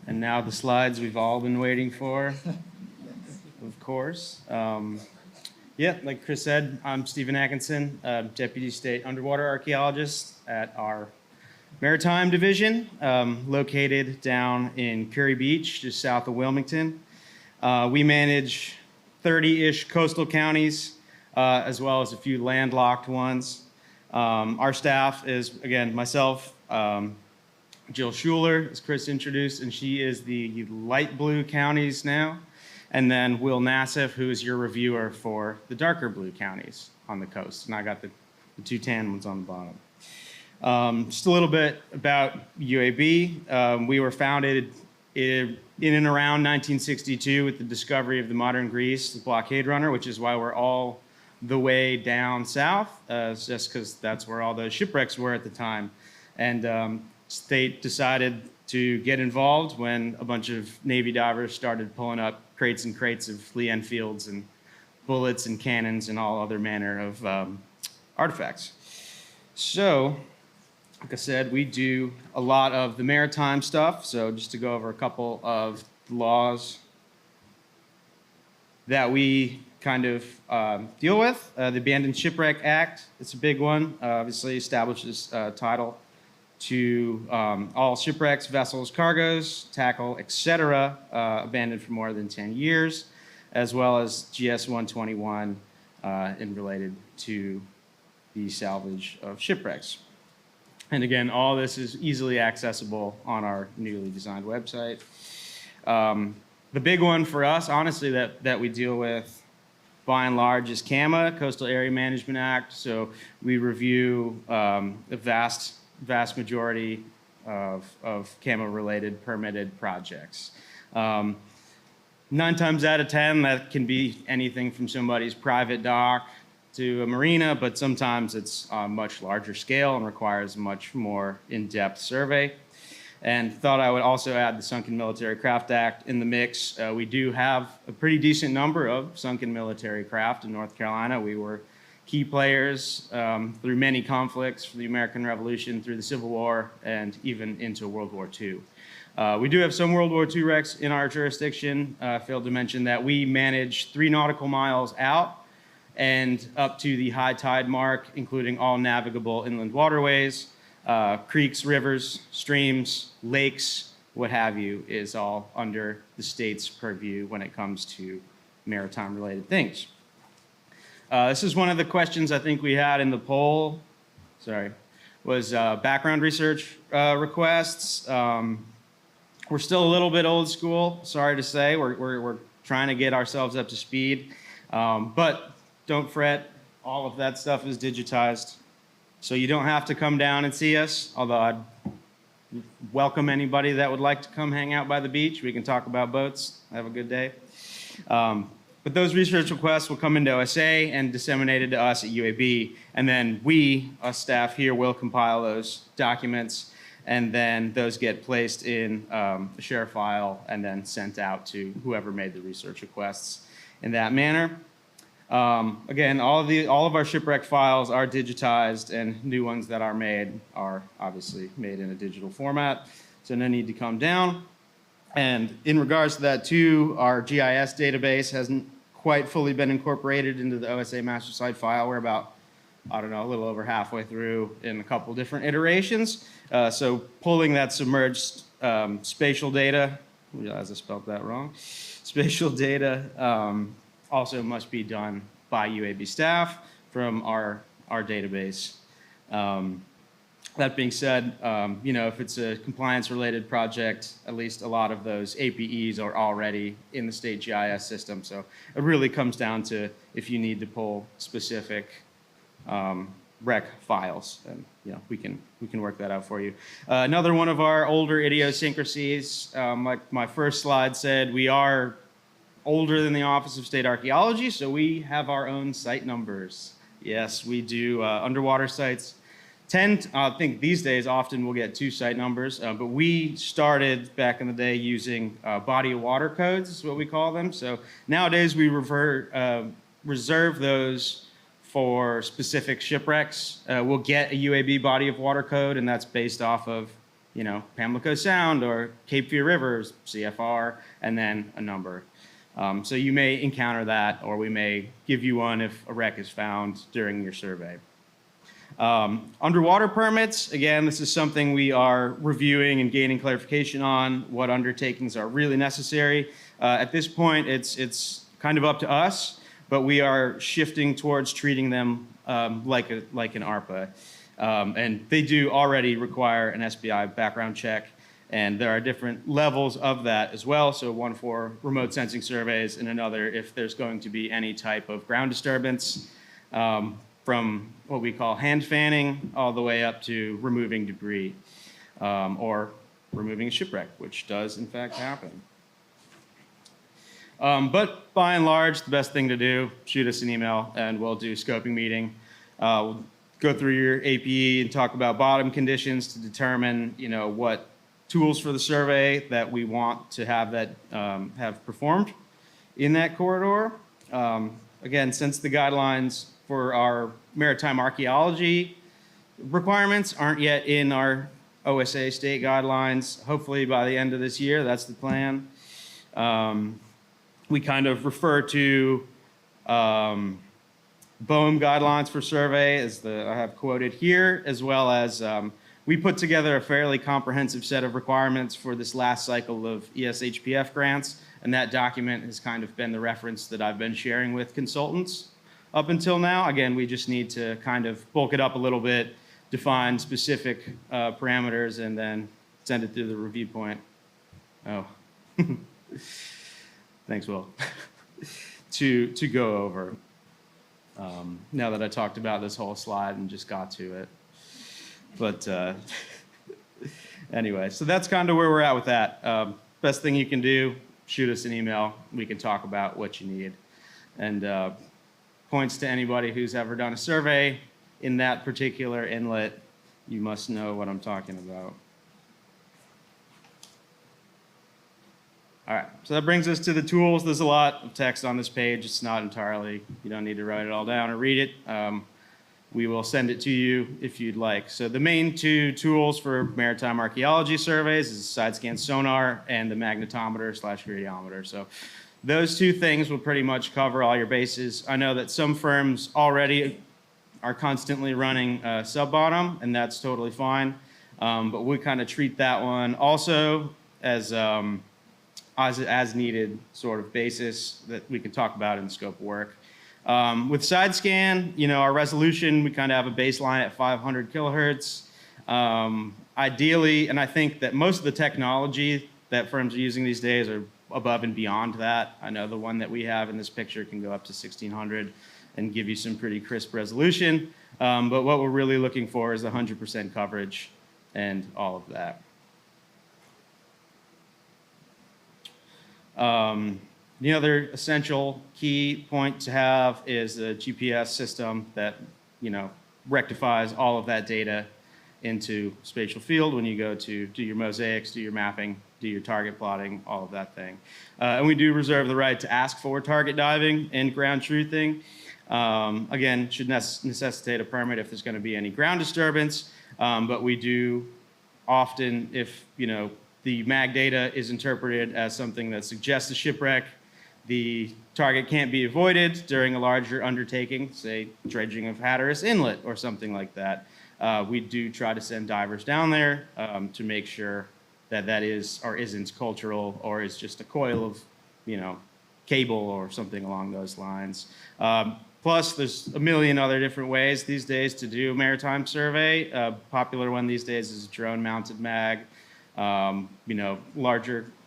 And now the slides we've all been waiting for, of course. Like Chris said, I'm Stephen Atkinson, Deputy State Underwater Archaeologist at our Maritime Division, located down in Curry Beach, just south of Wilmington. We manage 30-ish coastal counties, as well as a few landlocked ones. Our staff is, again, myself, Jill Schuler, as Chris introduced, and she is the light blue counties now. And then Will Nassif, who is your reviewer for the darker blue counties on the coast. And I got the two tan ones on the bottom. Just a little bit about UAB. We were founded in and around 1962 with the discovery of the modern Greece, the blockade runner, which is why we're all the way down south, just because that's where all those shipwrecks were at the time. And state decided to get involved when a bunch of Navy divers started pulling up crates and crates of Lee Enfields and bullets and cannons and all other manner of artifacts. So, like I said, we do a lot of the maritime stuff. So just to go over a couple of laws that we kind of deal with. The Abandoned Shipwreck Act, it's a big one. Obviously establishes title to all shipwrecks, vessels, cargoes, tackle, etc., abandoned for more than 10 years, as well as GS 121 and related to the salvage of shipwrecks. And again, all this is easily accessible on our newly designed website. The big one for us, honestly, that we deal with by and large is CAMA, Coastal Area Management Act. So we review the vast majority of CAMA-related permitted projects. 9 times out of 10, that can be anything from somebody's private dock to a marina, but sometimes it's on a much larger scale and requires a much more in-depth survey. And thought I would also add the Sunken Military Craft Act in the mix. We do have a pretty decent number of sunken military craft in North Carolina. We were key players through many conflicts, from the American Revolution through the Civil War and even into World War II. We do have some World War II wrecks in our jurisdiction. I failed to mention that we manage 3 nautical miles out and up to the high tide mark, including all navigable inland waterways, creeks, rivers, streams, lakes, what have you, is all under the state's purview when it comes to maritime-related things. This is one of the questions I think we had in the poll, was background research requests. We're still a little bit old school, sorry to say. We're trying to get ourselves up to speed, but don't fret, all of that stuff is digitized. So you don't have to come down and see us, although I'd welcome anybody that would like to come hang out by the beach. We can talk about boats, have a good day. But those research requests will come into OSA and disseminated to us at UAB, and then we, us staff here, will compile those documents, and then those get placed in a share file and then sent out to whoever made the research requests in that manner. Again, all of our shipwreck files are digitized, and new ones that are made are obviously made in a digital format, so no need to come down. And in regards to that too, our GIS database hasn't quite fully been incorporated into the OSA master site file. We're about, I don't know, a little over halfway through in a couple different iterations. So pulling that submerged spatial data, I realize I spelled that wrong, spatial data also must be done by UAB staff from our database. That being said, if it's a compliance-related project, at least a lot of those APEs are already in the state GIS system. So it really comes down to if you need to pull specific rec files, and we can work that out for you. Another one of our older idiosyncrasies, like my first slide said, we are older than the Office of State Archaeology, so we have our own site numbers. Yes, we do. Underwater sites I think these days often we'll get 2 site numbers, but we started back in the day using body of water codes, is what we call them. So nowadays we reserve those for specific shipwrecks. We'll get a UAB body of water code, and that's based off of, Pamlico Sound or Cape Fear Rivers, CFR, and then a number. So you may encounter that, or we may give you one if a wreck is found during your survey. Underwater permits, again, this is something we are reviewing and gaining clarification on, what undertakings are really necessary. At this point, it's kind of up to us, but we are shifting towards treating them like an ARPA. And they do already require an SBI background check, and there are different levels of that as well. So one for remote sensing surveys, and another if there's going to be any type of ground disturbance. From what we call hand fanning all the way up to removing debris or removing a shipwreck, which does in fact happen. But by and large, the best thing to do, shoot us an email and we'll do a scoping meeting. We'll go through your APE and talk about bottom conditions to determine, what tools for the survey that we want to have that have performed in that corridor. Again, since the guidelines for our maritime archaeology requirements aren't yet in our OSA state guidelines, hopefully by the end of this year, that's the plan. We kind of refer to BOEM guidelines for survey as I have quoted here, as well as we put together a fairly comprehensive set of requirements for this last cycle of ESHPF grants, and that document has kind of been the reference that I've been sharing with consultants up until now. Again, we just need to kind of bulk it up a little bit, define specific parameters, and then send it through the review point. Oh, thanks, Will. to go over. Now that I talked about this whole slide and just got to it. But anyway, so that's kind of where we're at with that. Best thing you can do, shoot us an email. We can talk about what you need. And points to anybody who's ever done a survey in that particular inlet, you must know what I'm talking about. All right, so that brings us to the tools. There's a lot of text on this page. It's not entirely, you don't need to write it all down or read it. We will send it to you if you'd like. So the main 2 tools for maritime archaeology surveys is side scan sonar and the magnetometer/radiometer. So those 2 things will pretty much cover all your bases. I know that some firms already are constantly running sub-bottom, and that's totally fine. But we kind of treat that one also as needed sort of basis that we can talk about in the scope of work. With side scan, our resolution, we kind of have a baseline at 500 kilohertz. Ideally, and I think that most of the technology that firms are using these days are above and beyond that. I know the one that we have in this picture can go up to 1600 and give you some pretty crisp resolution. But what we're really looking for is 100% coverage and all of that. The other essential key point to have is a GPS system that, rectifies all of that data into spatial field when you go to do your mosaics, do your mapping, do your target plotting, all of that thing. And we do reserve the right to ask for target diving and ground truthing. Again, should necessitate a permit if there's going to be any ground disturbance, but we do often, if the mag data is interpreted as something that suggests a shipwreck, the target can't be avoided during a larger undertaking, say dredging of Hatteras Inlet or something like that, we do try to send divers down there to make sure that that is or isn't cultural or is just a coil of, cable or something along those lines. Plus, there's a million other different ways these days to do maritime survey. Popular one these days is drone-mounted mag.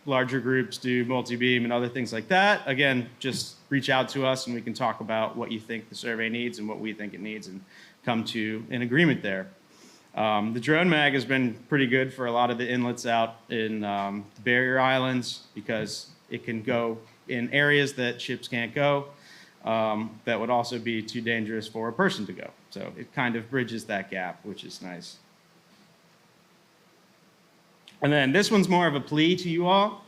Larger groups do multi-beam and other things like that. Again, just reach out to us and we can talk about what you think the survey needs and what we think it needs and come to an agreement there. The drone mag has been pretty good for a lot of the inlets out in the barrier islands because it can go in areas that ships can't go. That would also be too dangerous for a person to go. So it kind of bridges that gap, which is nice. And then this one's more of a plea to you all.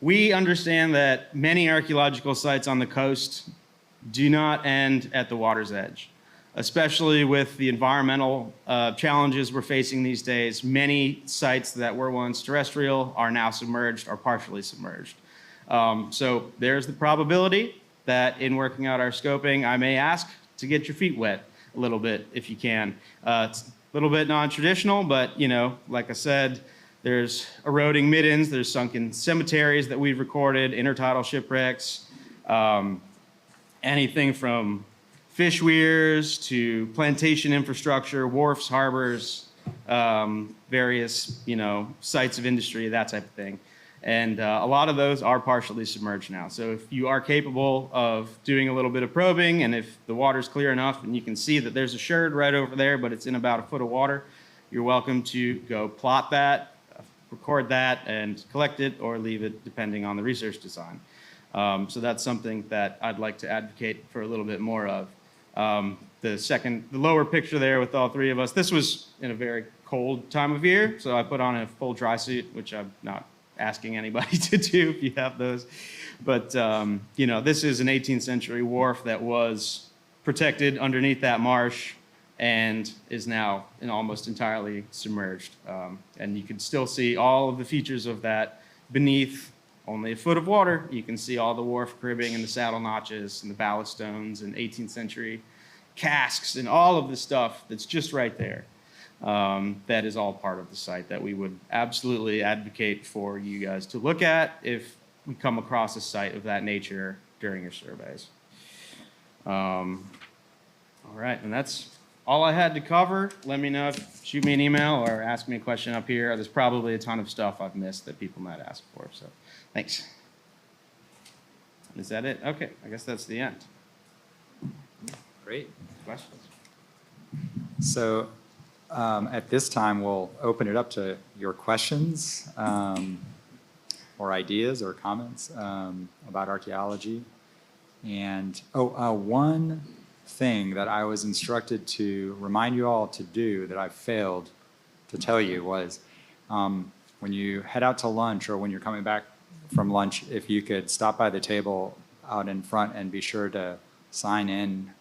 We understand that many archaeological sites on the coast do not end at the water's edge, especially with the environmental challenges we're facing these days. Many sites that were once terrestrial are now submerged or partially submerged. So there's the probability that in working out our scoping, I may ask to get your feet wet a little bit if you can. It's a little bit non-traditional, but like I said, there's eroding middens, there's sunken cemeteries that we've recorded, intertidal shipwrecks, anything from fish weirs to plantation infrastructure, wharfs, harbors, various sites of industry, that type of thing. And a lot of those are partially submerged now. So if you are capable of doing a little bit of probing, and if the water's clear enough and you can see that there's a sherd right over there, but it's in about a foot of water, you're welcome to go plot that, record that, and collect it or leave it depending on the research design. So that's something that I'd like to advocate for a little bit more of. The lower picture there with all three of us, this was in a very cold time of year, so I put on a full dry suit, which I'm not asking anybody to do if you have those. But, this is an 18th century wharf that was protected underneath that marsh and is now almost entirely submerged. And you can still see all of the features of that beneath only a foot of water. You can see all the wharf cribbing and the saddle notches and the ballast stones and 18th century casks and all of the stuff that's just right there. That is all part of the site that we would absolutely advocate for you guys to look at if we come across a site of that nature during your surveys. All right, and that's all I had to cover. Let me know, shoot me an email or ask me a question up here. There's probably a ton of stuff I've missed that people might ask for, so thanks. Is that it? Okay, I guess that's the end. Great. Questions? So at this time, we'll open it up to your questions or ideas or comments about archaeology. And one thing that I was instructed to remind you all to do that I failed to tell you was when you head out to lunch or when you're coming back from lunch, if you could stop by the table out in front and be sure to sign in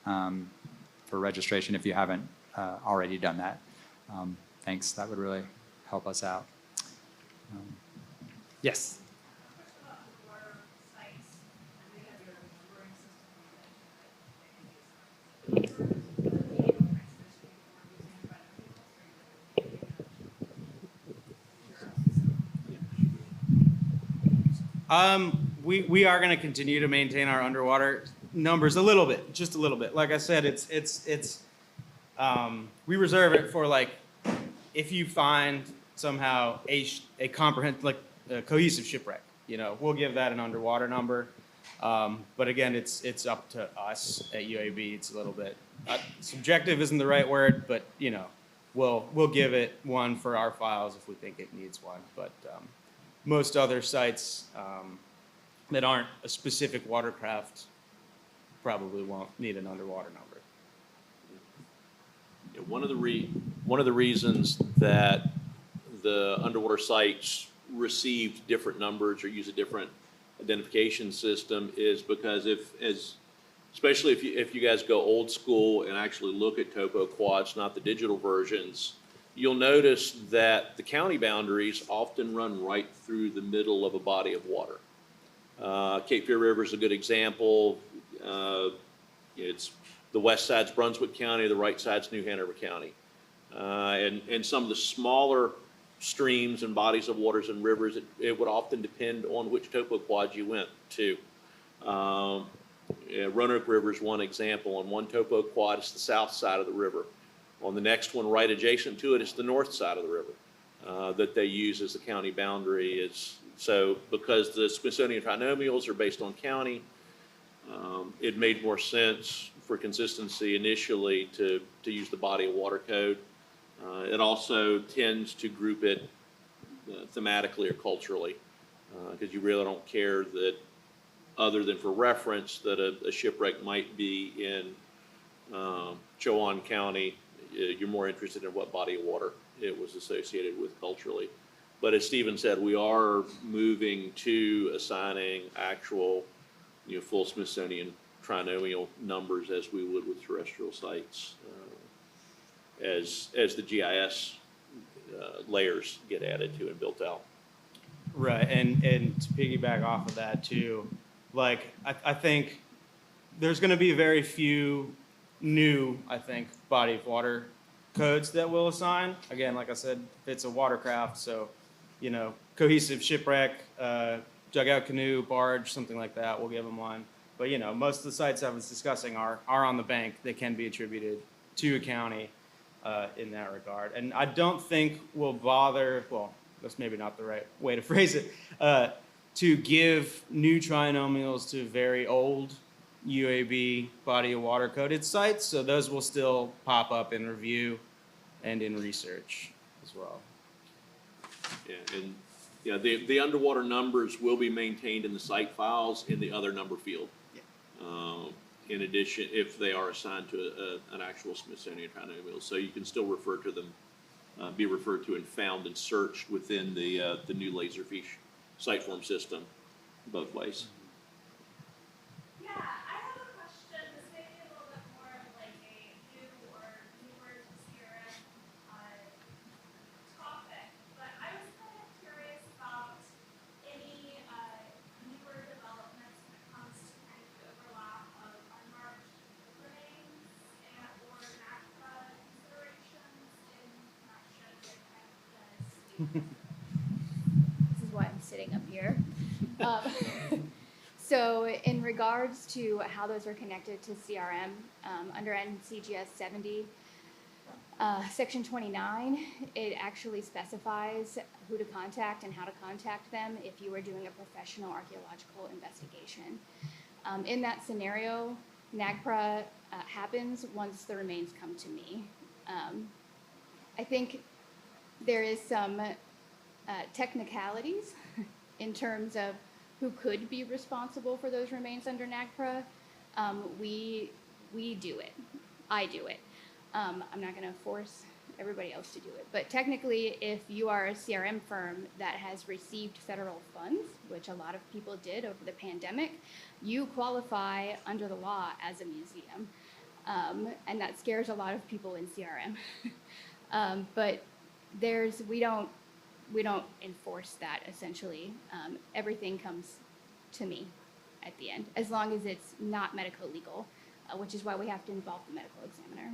for registration if you haven't already done that. Thanks, that would really help us out. Yes? We are going to continue to maintain our underwater numbers a little bit, just a little bit. Like I said, we reserve it for if you find somehow a comprehensive, a cohesive shipwreck, we'll give that an underwater number. But again, it's up to us at UAB. It's a little bit subjective isn't the right word, but we'll give it one for our files if we think it needs one. But most other sites that aren't a specific watercraft probably won't need an underwater number. Yeah, one of the reasons that the underwater sites received different numbers or use a different identification system is because especially if you guys go old school and actually look at topo quads, not the digital versions, you'll notice that the county boundaries often run right through the middle of a body of water. Cape Fear River is a good example. It's the west side's Brunswick County, the right side's New Hanover County. And some of the smaller streams and bodies of waters and rivers, it would often depend on which topo quad you went to. Roanoke River is one example. On one topo quad, it's the south side of the river. On the next one, right adjacent to it, is the north side of the river that they use as the county boundary. So because the Smithsonian trinomials are based on county, it made more sense for consistency initially to use the body of water code. It also tends to group it thematically or culturally, because you really don't care that, other than for reference, that a shipwreck might be in Chowan County. You're more interested in what body of water it was associated with culturally. But as Stephen said, we are moving to assigning actual, full Smithsonian trinomial numbers as we would with terrestrial sites, as the GIS layers get added to and built out. Right, and to piggyback off of that too, like I think there's going to be very few new, body of water codes that we'll assign. Again, like I said, it's a watercraft, so cohesive shipwreck, dugout canoe, barge, something like that. We'll give them one. But most of the sites I was discussing are on the bank. They can be attributed to a county in that regard. And I don't think we'll bother. Well, that's maybe not the right way to phrase it. To give new trinomials to very old UAB body of water coded sites, so those will still pop up in review and in research as well. Yeah, and the underwater numbers will be maintained in the site files in the other number field. In addition, if they are assigned to an actual Smithsonian trinomial, so you can still refer to them, be referred to and found and searched within the new Laserfish site form system, both ways. Yeah, I have a question. This may be a little bit more of like a new or newer to CRM topic, but I was kind of curious about any newer developments when it comes to kind of the overlap of unmarked remains and or NACRA considerations in connection with kind of this. This is why I'm sitting up here. So in regards to how those are connected to CRM, under NCGS 70, Section 29, it actually specifies who to contact and how to contact them if you are doing a professional archaeological investigation. In that scenario, NAGPRA happens once the remains come to me. I think there is some technicalities in terms of who could be responsible for those remains under NAGPRA. We do it. I do it. I'm not going to force everybody else to do it. But technically, if you are a CRM firm that has received federal funds, which a lot of people did over the pandemic, you qualify under the law as a museum. And that scares a lot of people in CRM. But we don't enforce that, essentially. Everything comes to me at the end, as long as it's not medico-legal, which is why we have to involve the medical examiner.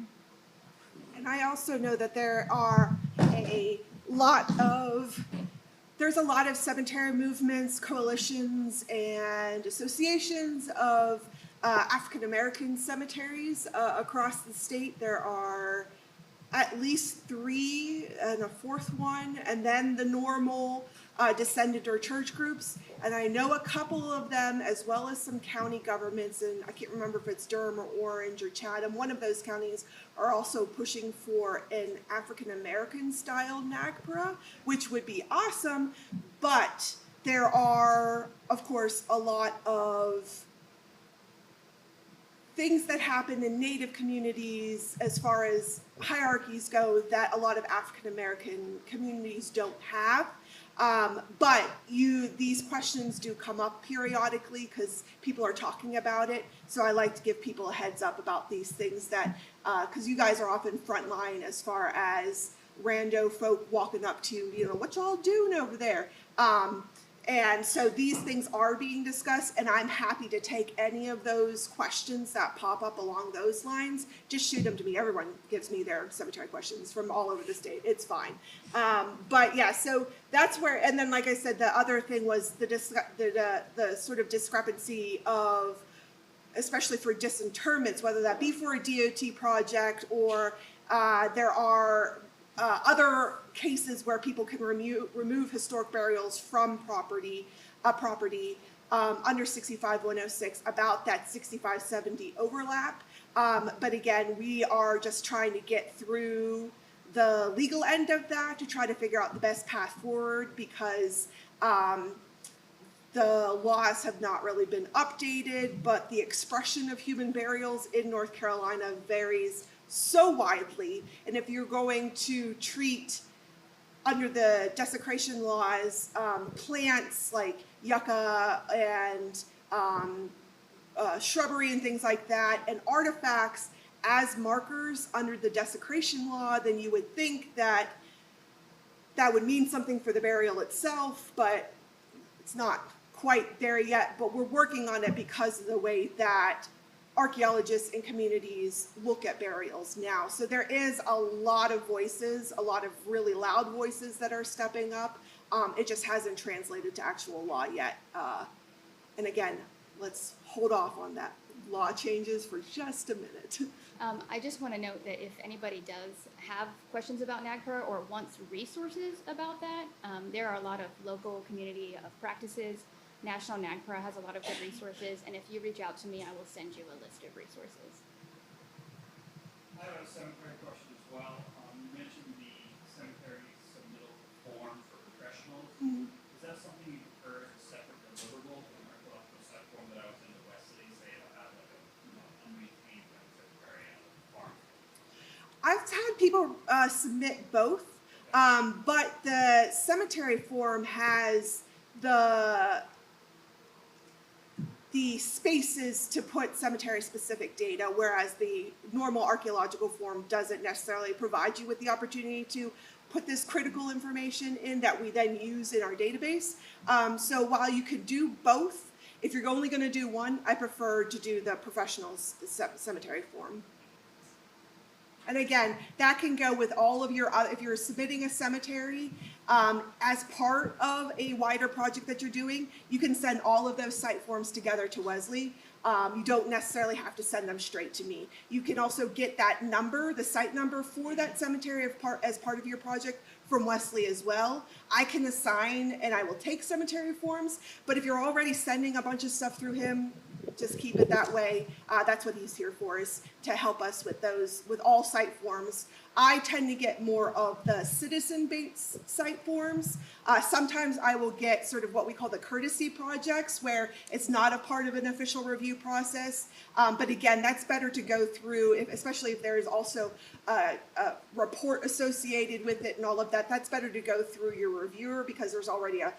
And I also know that there's a lot of cemetery movements, coalitions, and associations of African American cemeteries across the state. There are at least 3 and a 4th one, and then the normal descendant or church groups. And I know a couple of them, as well as some county governments, and I can't remember if it's Durham or Orange or Chatham. One of those counties are also pushing for an African American style NAGPRA, which would be awesome. But there are, of course, a lot of things that happen in Native communities as far as hierarchies go that a lot of African American communities don't have. But these questions do come up periodically because people are talking about it. So I like to give people a heads up about these things that, because you guys are often frontline as far as rando folk walking up to, what y'all doing over there? And so these things are being discussed, and I'm happy to take any of those questions that pop up along those lines. Just shoot them to me. Everyone gives me their cemetery questions from all over the state. It's fine. But yeah, so that's where, and then like I said, the other thing was the sort of discrepancy of, especially for disinterments, whether that be for a DOT project or there are other cases where people can remove historic burials from property under 65106 about that 6570 overlap. But again, we are just trying to get through the legal end of that to try to figure out the best path forward, because the laws have not really been updated, but the expression of human burials in North Carolina varies so widely. And if you're going to treat under the desecration laws, plants like yucca and shrubbery and things like that, and artifacts as markers under the desecration law, then you would think that that would mean something for the burial itself, but it's not quite there yet. But we're working on it because of the way that archaeologists and communities look at burials now. So there is a lot of voices, a lot of really loud voices that are stepping up. It just hasn't translated to actual law yet. And again, let's hold off on that law changes for just a minute. I just want to note that if anybody does have questions about NAGPRA or wants resources about that, there are a lot of local community of practices. National NAGPRA has a lot of good resources, and if you reach out to me, I will send you a list of resources. I have a cemetery question as well. You mentioned the cemetery submittal form for professionals. Is that something you prefer as a separate deliverable from our collectible site form that I was in the West City, say I have like a unmaintained cemetery farm? I've had people submit both, but the cemetery form has the spaces to put cemetery-specific data, whereas the normal archaeological form doesn't necessarily provide you with the opportunity to put this critical information in that we then use in our database. So while you could do both, if you're only going to do one, I prefer to do the professional's cemetery form. And again, that can go with all of your, if you're submitting a cemetery as part of a wider project that you're doing, you can send all of those site forms together to Wesley. You don't necessarily have to send them straight to me. You can also get that number, the site number for that cemetery as part of your project from Wesley as well. I can assign and I will take cemetery forms, but if you're already sending a bunch of stuff through him, just keep it that way. That's what he's here for, is to help us with those, with all site forms. I tend to get more of the citizen-based site forms. Sometimes I will get sort of what we call the courtesy projects, where it's not a part of an official review process. But again, that's better to go through, especially if there is also a report associated with it and all of that. That's better to go through your reviewer, because there's already a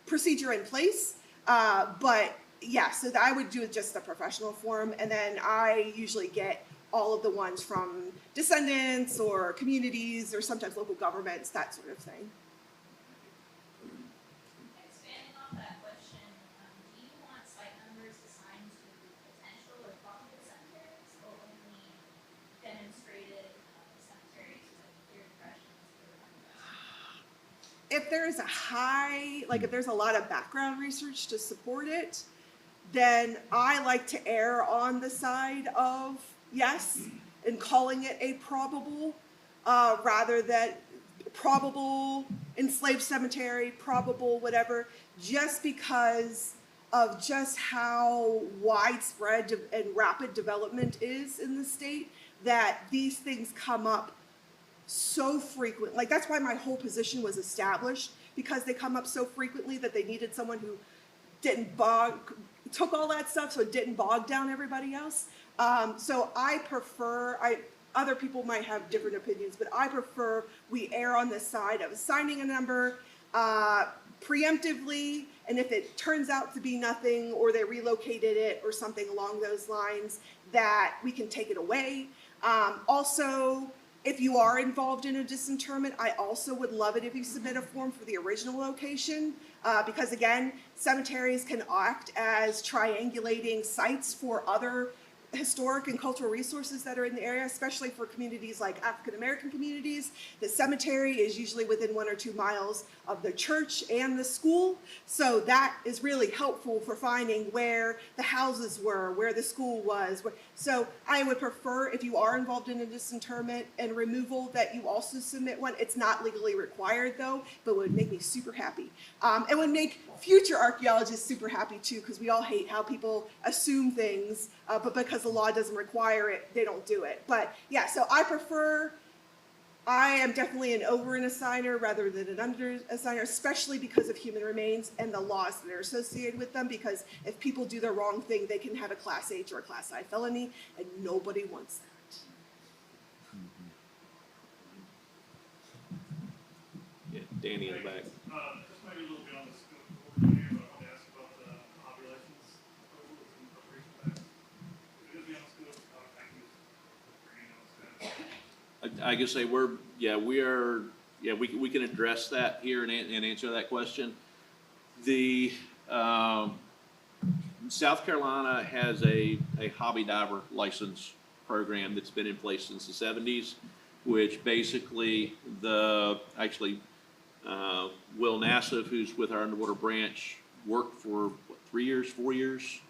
procedure in place. But yeah, so I would do just the professional form, and then I usually get all of the ones from descendants or communities or sometimes local governments, that sort of thing. Expanding on that question, do you want site numbers assigned to potential or probable cemeteries, or only demonstrated cemeteries with clear impressions? If there is a high, like if there's a lot of background research to support it, then I like to err on the side of yes and calling it a probable, rather than probable enslaved cemetery, probable whatever, just because of just how widespread and rapid development is in the state, that these things come up so frequent. Like, that's why my whole position was established, because they come up so frequently that they needed someone who took all that stuff so it didn't bog down everybody else. So I prefer, other people might have different opinions, but I prefer we err on the side of assigning a number preemptively, and if it turns out to be nothing, or they relocated it or something along those lines, that we can take it away. Also, If you are involved in a disinterment, I also would love it if you submit a form for the original location, because again, cemeteries can act as triangulating sites for other historic and cultural resources that are in the area, especially for communities like African American communities. The cemetery is usually within 1 or 2 miles of the church and the school, so that is really helpful for finding where the houses were, where the school was. So I would prefer, if you are involved in a disinterment and removal, that you also submit one. It's not legally required though, but would make me super happy. It would make future archaeologists super happy too, because we all hate how people assume things, but because the law doesn't require it, they don't do it. But yeah, so I am definitely an over an assigner rather than an under assigner, especially because of human remains and the laws that are associated with them, because if people do the wrong thing, they can have a Class H or a Class I felony, and nobody wants that. Yeah, Danny in the back. Just maybe a little bit on the scope of what we're doing, but I want to ask about the populations proposals and appropriation tax. It is beyond the scope, I can just bring it on staff. I guess say we can address that here and answer that question. The South Carolina has a hobby diver license program that's been in place since the 70s, which basically Will Nassif, who's with our underwater branch, worked for 3 years, 4 years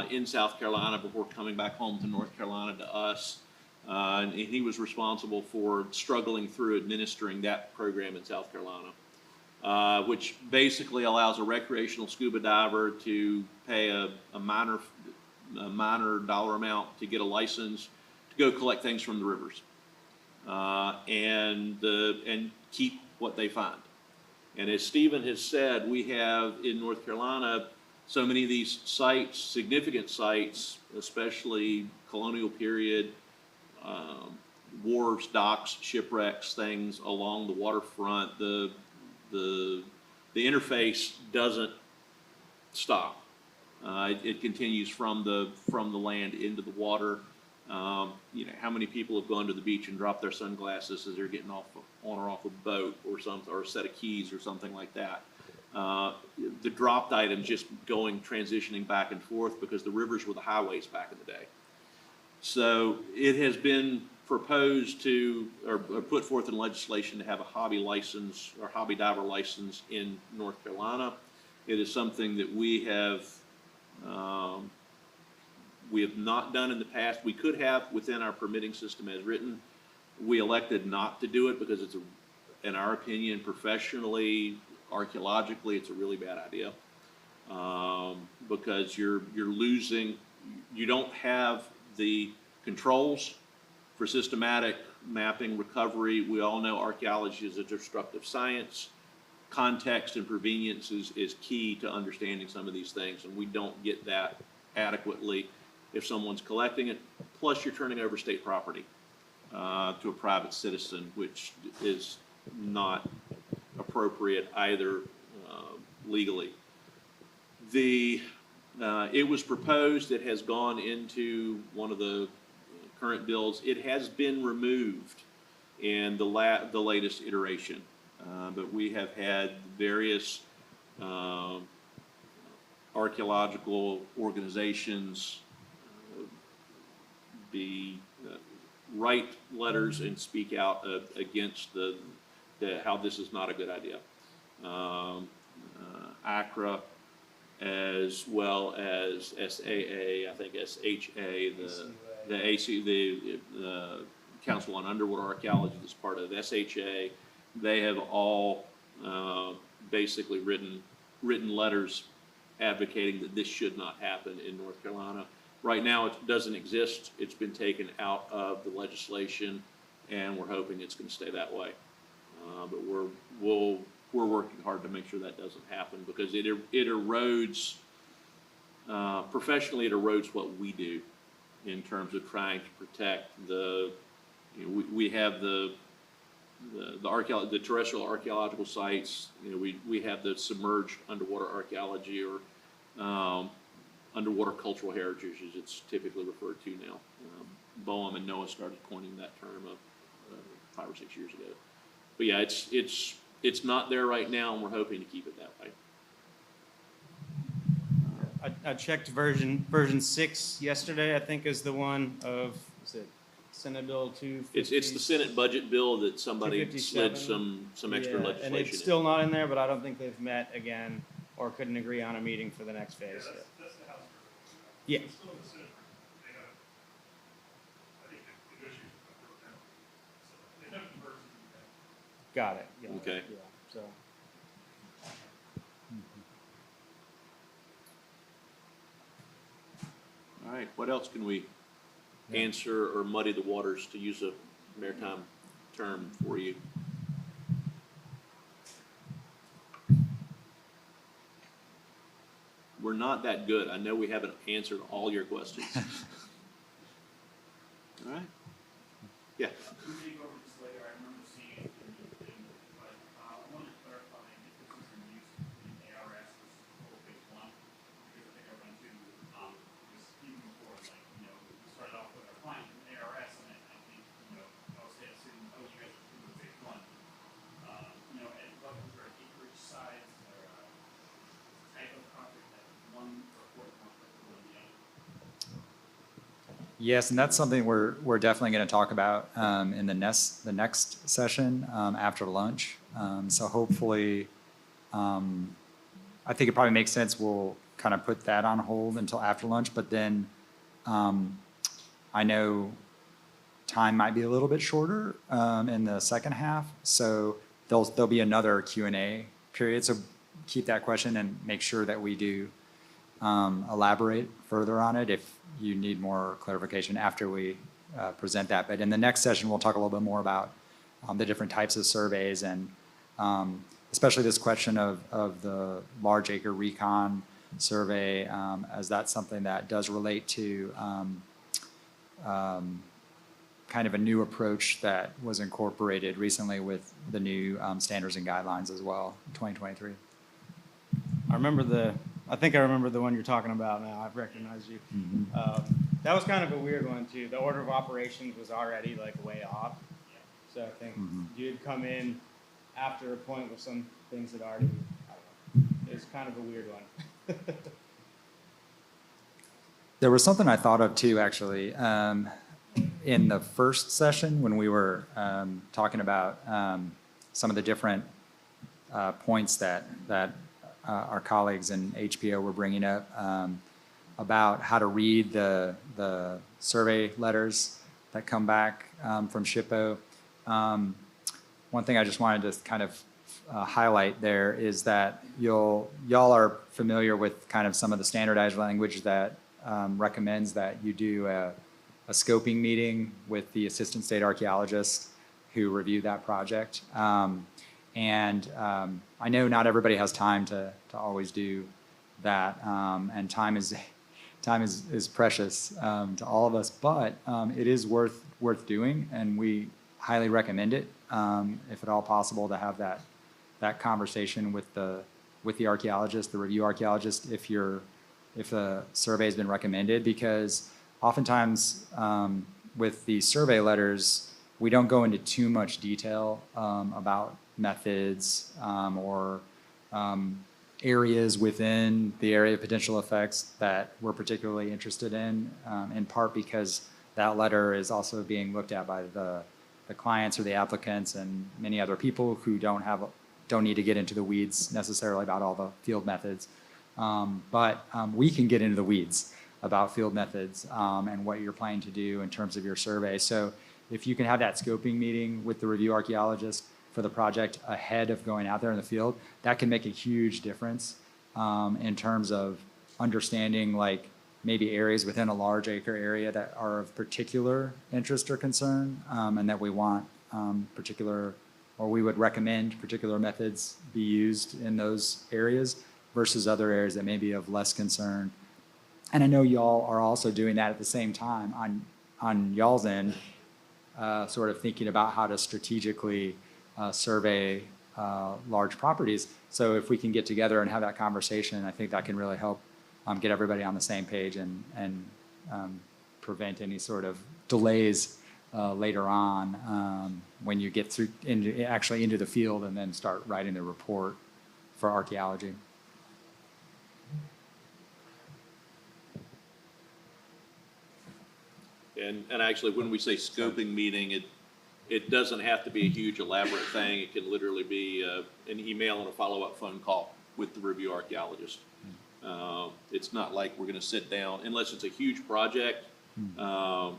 in South Carolina before coming back home to North Carolina to us. And he was responsible for struggling through administering that program in South Carolina, which basically allows a recreational scuba diver to pay a minor dollar amount to get a license to go collect things from the rivers and keep what they find. And as Stephen has said, we have in North Carolina so many of these sites, significant sites, especially colonial period, wharves, docks, shipwrecks, things along the waterfront. The interface doesn't stop. It continues from the land into the water. How many people have gone to the beach and dropped their sunglasses as they're getting on or off a boat or a set of keys or something like that? The dropped items just transitioning back and forth because the rivers were the highways back in the day. So it has been proposed or put forth in legislation to have a hobby license or hobby diver license in North Carolina. It is something that we have not done in the past. We could have within our permitting system as written. We elected not to do it because it's, in our opinion, professionally, archaeologically, it's a really bad idea. Because you're losing, you don't have the controls for systematic mapping, recovery. We all know archaeology is a destructive science. Context and provenience is key to understanding some of these things, and we don't get that adequately if someone's collecting it. Plus, you're turning over state property to a private citizen, which is not appropriate either legally. It was proposed, it has gone into one of the current bills. It has been removed in the latest iteration, but we have had various archaeological organizations write letters and speak out against how this is not a good idea. ACRA, as well as SAA, I think SHA, the Council on Underwater Archaeology is part of SHA. They have all basically written letters advocating that this should not happen in North Carolina. Right now, it doesn't exist. It's been taken out of the legislation, and we're hoping it's going to stay that way. But we're working hard to make sure that doesn't happen because it erodes, professionally, it erodes what we do in terms of trying to protect we have the terrestrial archaeological sites. We have the submerged underwater archaeology or underwater cultural heritage, as it's typically referred to now. Boehm and NOAA started coining that term 5 or 6 years ago. But yeah, it's not there right now, and we're hoping to keep it that way. I checked version 6 yesterday, I think is the one of, is it Senate Bill 250? It's the Senate budget bill that somebody slid 257. some extra Yeah, legislation and it's in. still not in there, but I don't think they've met again or couldn't agree on a meeting for the next phase. That's the House version. Yeah. It's still in the Senate version. They have, I think the negotiations got broken down. So they have converted to that. Got it. Okay. Yeah, so. All right, what else can we answer or muddy the waters, to use a maritime term, for you? We're not that good. I know we haven't answered all your questions. All right. Yeah. We may go over this later. I remember seeing it in the, but I wanted to clarify if this was in use in ARS versus total phase one. Because I think I run into, this even before, like, you know, we started off with our client in ARS, and I think, you know, OSA assumed, oh, you guys are doing phase one. You know, and what was there an acreage size or a type of project that one report more critical than the other? Yes, and that's something we're definitely going to talk about in the next session after lunch. So hopefully, I think it probably makes sense. We'll kind of put that on hold until after lunch. But then I know time might be a little bit shorter in the second half, so there'll be another Q&A period. So keep that question and make sure that we do elaborate further on it if you need more clarification after we present that. But in the next session, we'll talk a little bit more about the different types of surveys, and especially this question of the large acre recon survey, as that's something that does relate to kind of a new approach that was incorporated recently with the new standards and guidelines as well in 2023. I think I remember the one you're talking about now. I've recognized you. That was kind of a weird one too. The order of operations was already like way off. So I think you had come in after a point with some things that already, I don't know. It was kind of a weird one. There was something I thought of too, actually, in the first session when we were talking about some of the different points that our colleagues in HPO were bringing up about how to read the survey letters that come back from SHPO. One thing I just wanted to kind of highlight there is that y'all are familiar with kind of some of the standardized language that recommends that you do a scoping meeting with the assistant state archaeologist who reviewed that project. And I know not everybody has time to always do that, and time is precious to all of us. But it is worth doing, and we highly recommend it, if at all possible, to have that conversation with the archaeologist, the review archaeologist, if the survey has been recommended, because oftentimes with the survey letters, we don't go into too much detail about methods or areas within the area of potential effects that we're particularly interested in part because that letter is also being looked at by the clients or the applicants and many other people who don't need to get into the weeds necessarily about all the field methods. But we can get into the weeds about field methods and what you're planning to do in terms of your survey. So if you can have that scoping meeting with the review archaeologist for the project ahead of going out there in the field, that can make a huge difference in terms of understanding like maybe areas within a large acre area that are of particular interest or concern, and that we want or we would recommend particular methods be used in those areas versus other areas that may be of less concern. And I know y'all are also doing that at the same time on y'all's end, sort of thinking about how to strategically survey large properties. So if we can get together and have that conversation, I think that can really help get everybody on the same page and prevent any sort of delays later on when you get through actually into the field and then start writing the report for archaeology. And actually, when we say scoping meeting, it doesn't have to be a huge elaborate thing. It can literally be an email and a follow-up phone call with the review archaeologist. It's not like we're gonna sit down, unless it's a huge project. You know,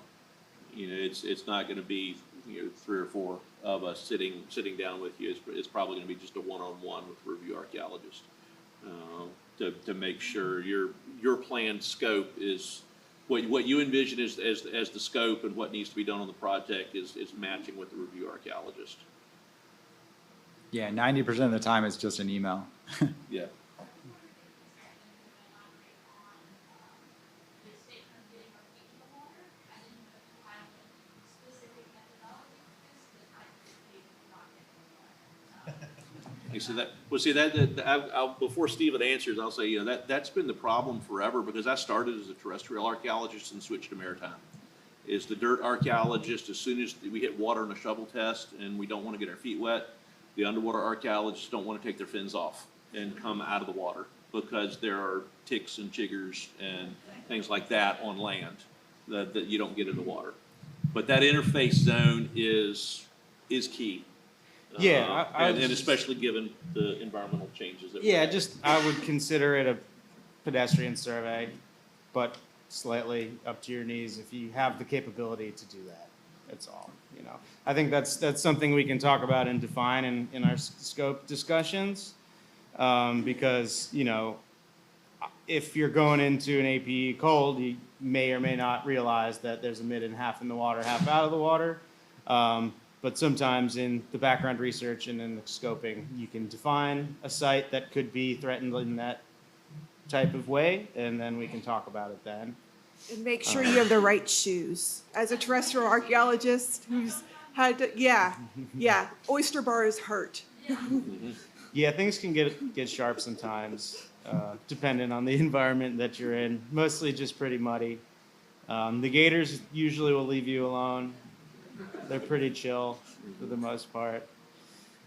it's not gonna be, you know, 3 or 4 of us sitting down with you. It's probably gonna be just a one-on-one with the review archaeologist to make sure your planned scope is what you envision as the scope and what needs to be done on the project is matching with the review archaeologist. Yeah, 90% of the time it's just an email. Yeah. Before Stephen answers, I'll say, you know, that's been the problem forever, because I started as a terrestrial archaeologist and switched to maritime. Is the dirt archaeologist, as soon as we hit water in a shovel test and we don't want to get our feet wet, the underwater archaeologists don't want to take their fins off and come out of the water, because there are ticks and chiggers and things like that on land that you don't get in the water. But that interface zone is key. Yeah, and especially given the environmental changes that. Yeah, I would consider it a pedestrian survey, but slightly up to your knees if you have the capability to do that. That's all, you know. I think that's something we can talk about and define in our scope discussions, because, you know, if you're going into an APE cold, you may or may not realize that there's a minute and a half in the water, half out of the water. But sometimes in the background research and in the scoping, you can define a site that could be threatened in that type of way, and then we can talk about it then. And make sure you have the right shoes. As a terrestrial archaeologist who's had to, yeah, oyster bars hurt. Yeah, things can get sharp sometimes, depending on the environment that you're in. Mostly just pretty muddy. The gators usually will leave you alone. They're pretty chill for the most part.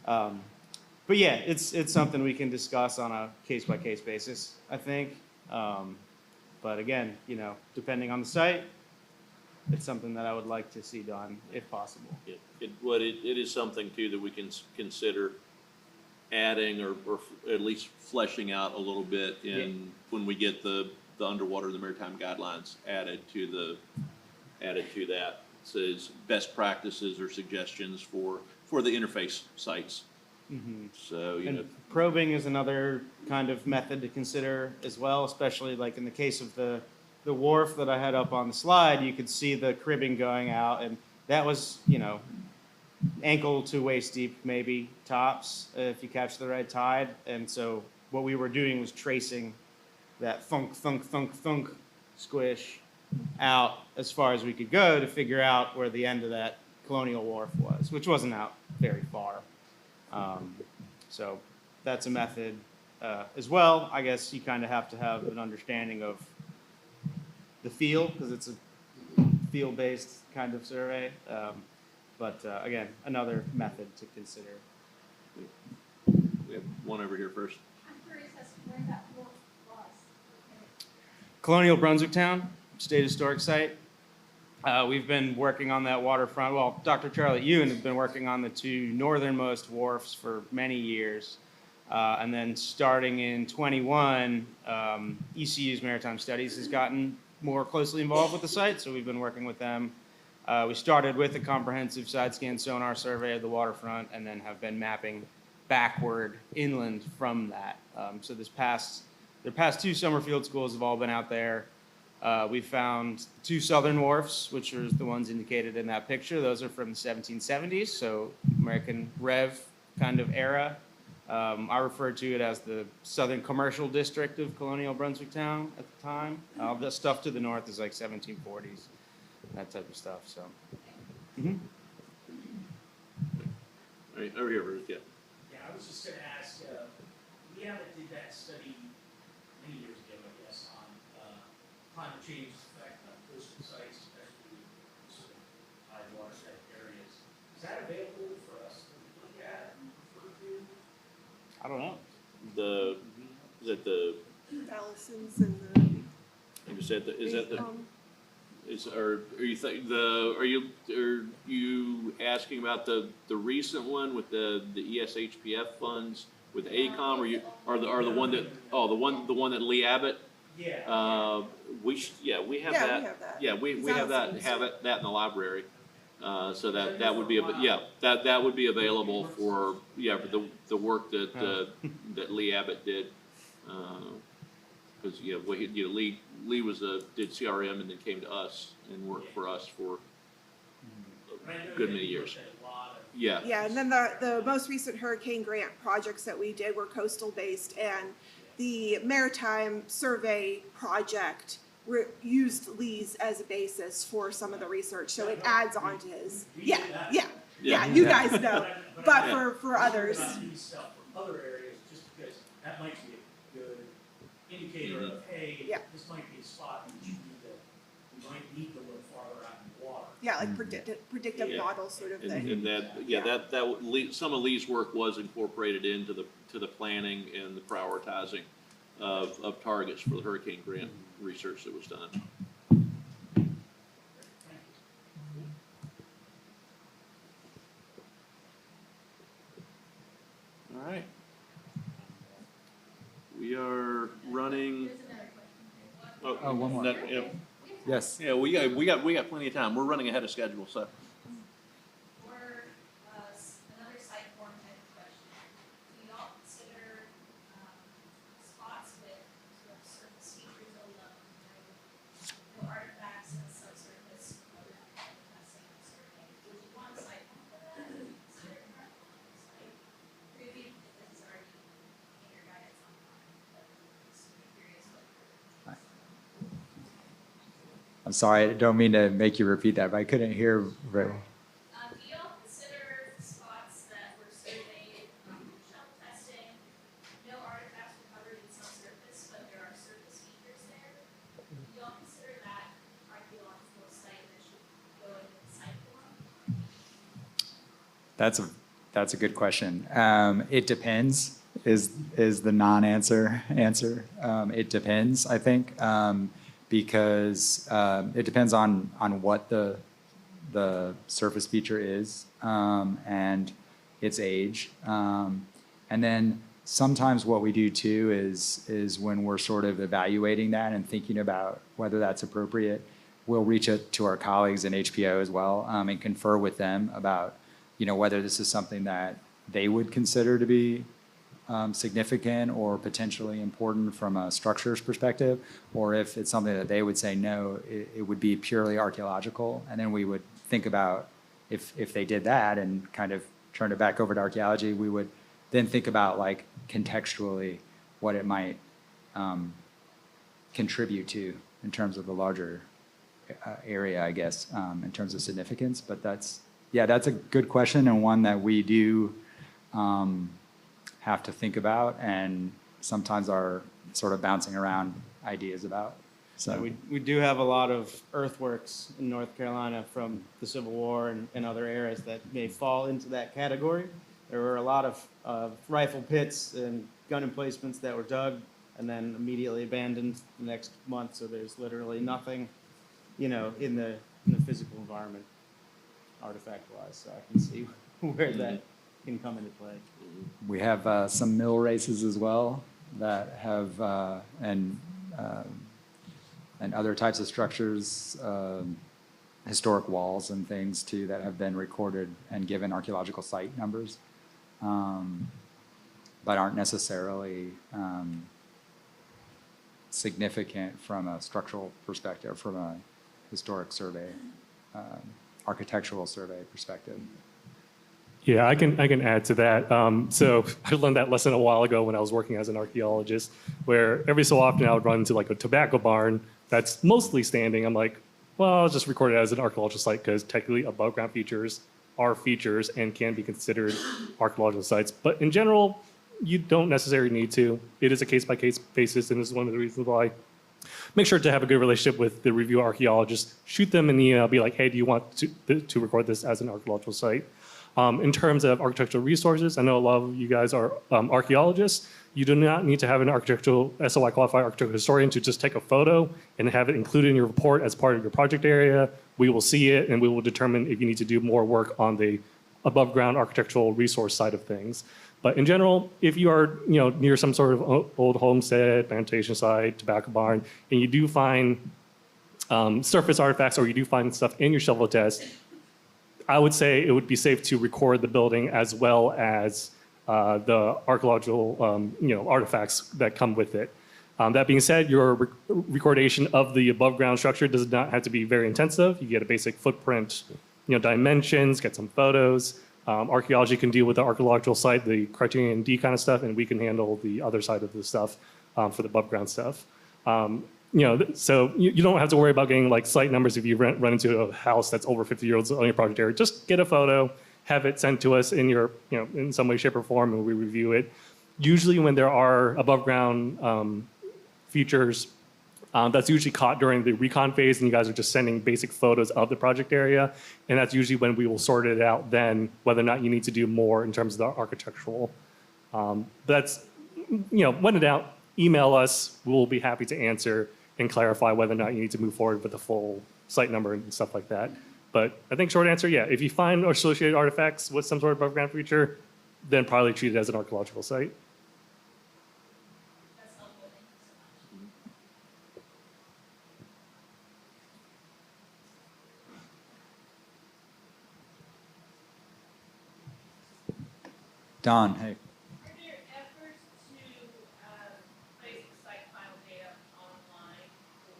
But yeah, it's something we can discuss on a case-by-case basis, I think. But again, you know, depending on the site, it's something that I would like to see done if possible. It is something too that we can consider adding or at least fleshing out a little bit when we get the underwater, the maritime guidelines added to that. Says best practices or suggestions for the interface sites. Mm-hmm. So, you know, probing is another kind of method to consider as well, especially like in the case of the wharf that I had up on the slide. You could see the cribbing going out, and that was, you know, ankle to waist deep, maybe tops, if you catch the right tide. And so what we were doing was tracing that thunk, thunk, thunk, thunk squish out as far as we could go to figure out where the end of that colonial wharf was, which wasn't out very far. So that's a method as well. I guess you kind of have to have an understanding of the field, because it's a field-based kind of survey. But again, another method to consider. we have one over here first. I'm curious as to where that wharf was. Colonial Brunswick Town, State Historic Site. We've been working on that waterfront. Well, Dr. Charlie Ewan has been working on the 2 northernmost wharfs for many years. And then starting in 21, ECU's Maritime Studies has gotten more closely involved with the site, so we've been working with them. We started with a comprehensive side scan sonar survey of the waterfront, and then have been mapping backward inland from that. So the past 2 summer field schools have all been out there. We found 2 southern wharfs, which are the ones indicated in that picture. Those are from the 1770s, so American Rev kind of era. I refer to it as the Southern Commercial District of Colonial Brunswick Town at the time. The stuff to the north is like 1740s, that type of stuff. So. Mm-hmm. All right, over here, Bruce. Yeah. Yeah, I was just gonna ask, Leanna did that study many years ago, I guess, on climate change's effect on coastal sites, especially sort of high water I don't know. Is that the, Allison's and is that the, is that the, the, are you asking about the recent one with the ESHPF funds with ACOM, or the one that, the one that Lee Abbott? Yeah. We we have Yeah, that. we have that. Yeah, we It's have that, Allison's. that in the library. So that would be, that would be available for the work that Lee Abbott did. Because, Lee was did CRM and then came to us and worked for us for a good many years. Yeah. yeah, and then the most recent hurricane grant projects that we did were coastal based, and the Maritime survey project used Lee's as a basis for some of the research, so it adds on to his. Yeah, you guys know, but for others. Stuff for other areas, just because that might be a good indicator of, hey, Yeah. this might be a spot that you might need to look farther out in the water. Yeah, like predictive Yeah. model sort of And, thing. and some of Lee's work was incorporated into the planning and the prioritizing of targets for the hurricane grant research that was done. All right. We are running. Oh, one more. Yeah, Yes. yeah, we got plenty of time. We're running ahead of schedule, so. Or another site form type of question. Do y'all consider spots with sort of surface features alone, no artifacts and subsurface other than testing and survey? Would you want a site form for that? Consider site preview if this is already in your guidance online. But just curious what your I'm sorry, I don't mean to make you repeat that, but I couldn't hear very well. do y'all consider spots that were surveyed, shell testing, no artifacts recovered in subsurface, but there are surface features there? Do y'all consider that archaeological site that should go into the site form? That's a good question. It depends is the non-answer answer. It depends, I think, because it depends on what the surface feature is and its age. And then sometimes what we do too is when we're sort of evaluating that and thinking about whether that's appropriate, we'll reach out to our colleagues in HPO as well and confer with them about whether this is something that they would consider to be significant or potentially important from a structures perspective, or if it's something that they would say, no, it would be purely archaeological. And then we would think about if they did that and kind of turned it back over to archaeology, we would then think about like contextually what it might contribute to in terms of the larger area, I guess, in terms of significance. But that's a good question, and one that we do have to think about and sometimes are sort of bouncing around ideas about. So We do have a lot of earthworks in North Carolina from the Civil War and other eras that may fall into that category. There were a lot of rifle pits and gun emplacements that were dug and then immediately abandoned the next month. So there's literally nothing, in the physical environment, artifact-wise. So I can see where that can come into play. we have some mill races as well that have and other types of structures, historic walls and things too that have been recorded and given archaeological site numbers, but aren't necessarily significant from a structural perspective, from a historic survey, architectural survey perspective. Yeah, I can add to that. So I learned that lesson a while ago when I was working as an archaeologist, where every so often I would run into like a tobacco barn that's mostly standing. I'm like, well, I'll just record it as an archaeological site because technically above ground features are features and can be considered archaeological sites. But in general, you don't necessarily need to. It is a case-by-case basis, and this is one of the reasons why make sure to have a good relationship with the review archaeologist. Shoot them an email, be like, hey, do you want to record this as an archaeological site? In terms of architectural resources, I know a lot of you guys are archaeologists. You do not need to have an architectural SOI qualified architectural historian to just take a photo and have it included in your report as part of your project area. We will see it and we will determine if you need to do more work on the above ground architectural resource side of things. But in general, if you are near some sort of old homestead, plantation site, tobacco barn, and you do find surface artifacts or you do find stuff in your shovel test, I would say it would be safe to record the building as well as the archaeological artifacts that come with it. That being said, your recordation of the above ground structure does not have to be very intensive. You get a basic footprint, dimensions, get some photos. Archaeology can deal with the archaeological site, the criterion D kind of stuff, and we can handle the other side of the stuff for the above ground stuff. So you don't have to worry about getting like site numbers if you run into a house that's over 50 years old on your project area. Just get a photo, have it sent to us in your, in some way, shape, or form, and we review it. Usually, when there are above ground features, that's usually caught during the recon phase, and you guys are just sending basic photos of the project area, and that's usually when we will sort it out then whether or not you need to do more in terms of the architectural. That's, when in doubt, email us. We'll be happy to answer and clarify whether or not you need to move forward with the full site number and stuff like that. But I think short answer, yeah, if you find associated artifacts with some sort of above ground feature, then probably treat it as an archaeological site. That's helpful. Thank you so much. Don, hey. Are there efforts to place site file data online for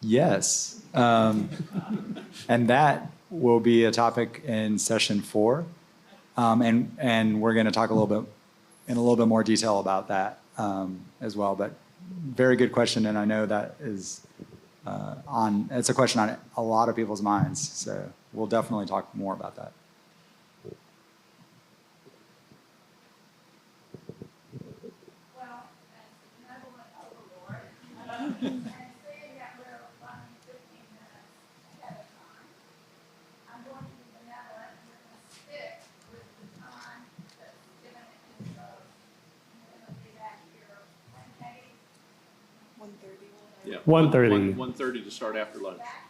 Yes. And that will be a topic in session 4. And we're going to talk in a little bit more detail about that as well. But very good question. And I know that is it's a question on a lot of people's minds. So we'll definitely talk more about that. Well, as benevolent overlord, and seeing that we're running 15 minutes ahead of time, I'm going to be benevolent and we're going to stick with the time that's given in the, we're going to be back here Wednesday, 1:30. Yeah. 1:30. 1:30 to start after lunch. back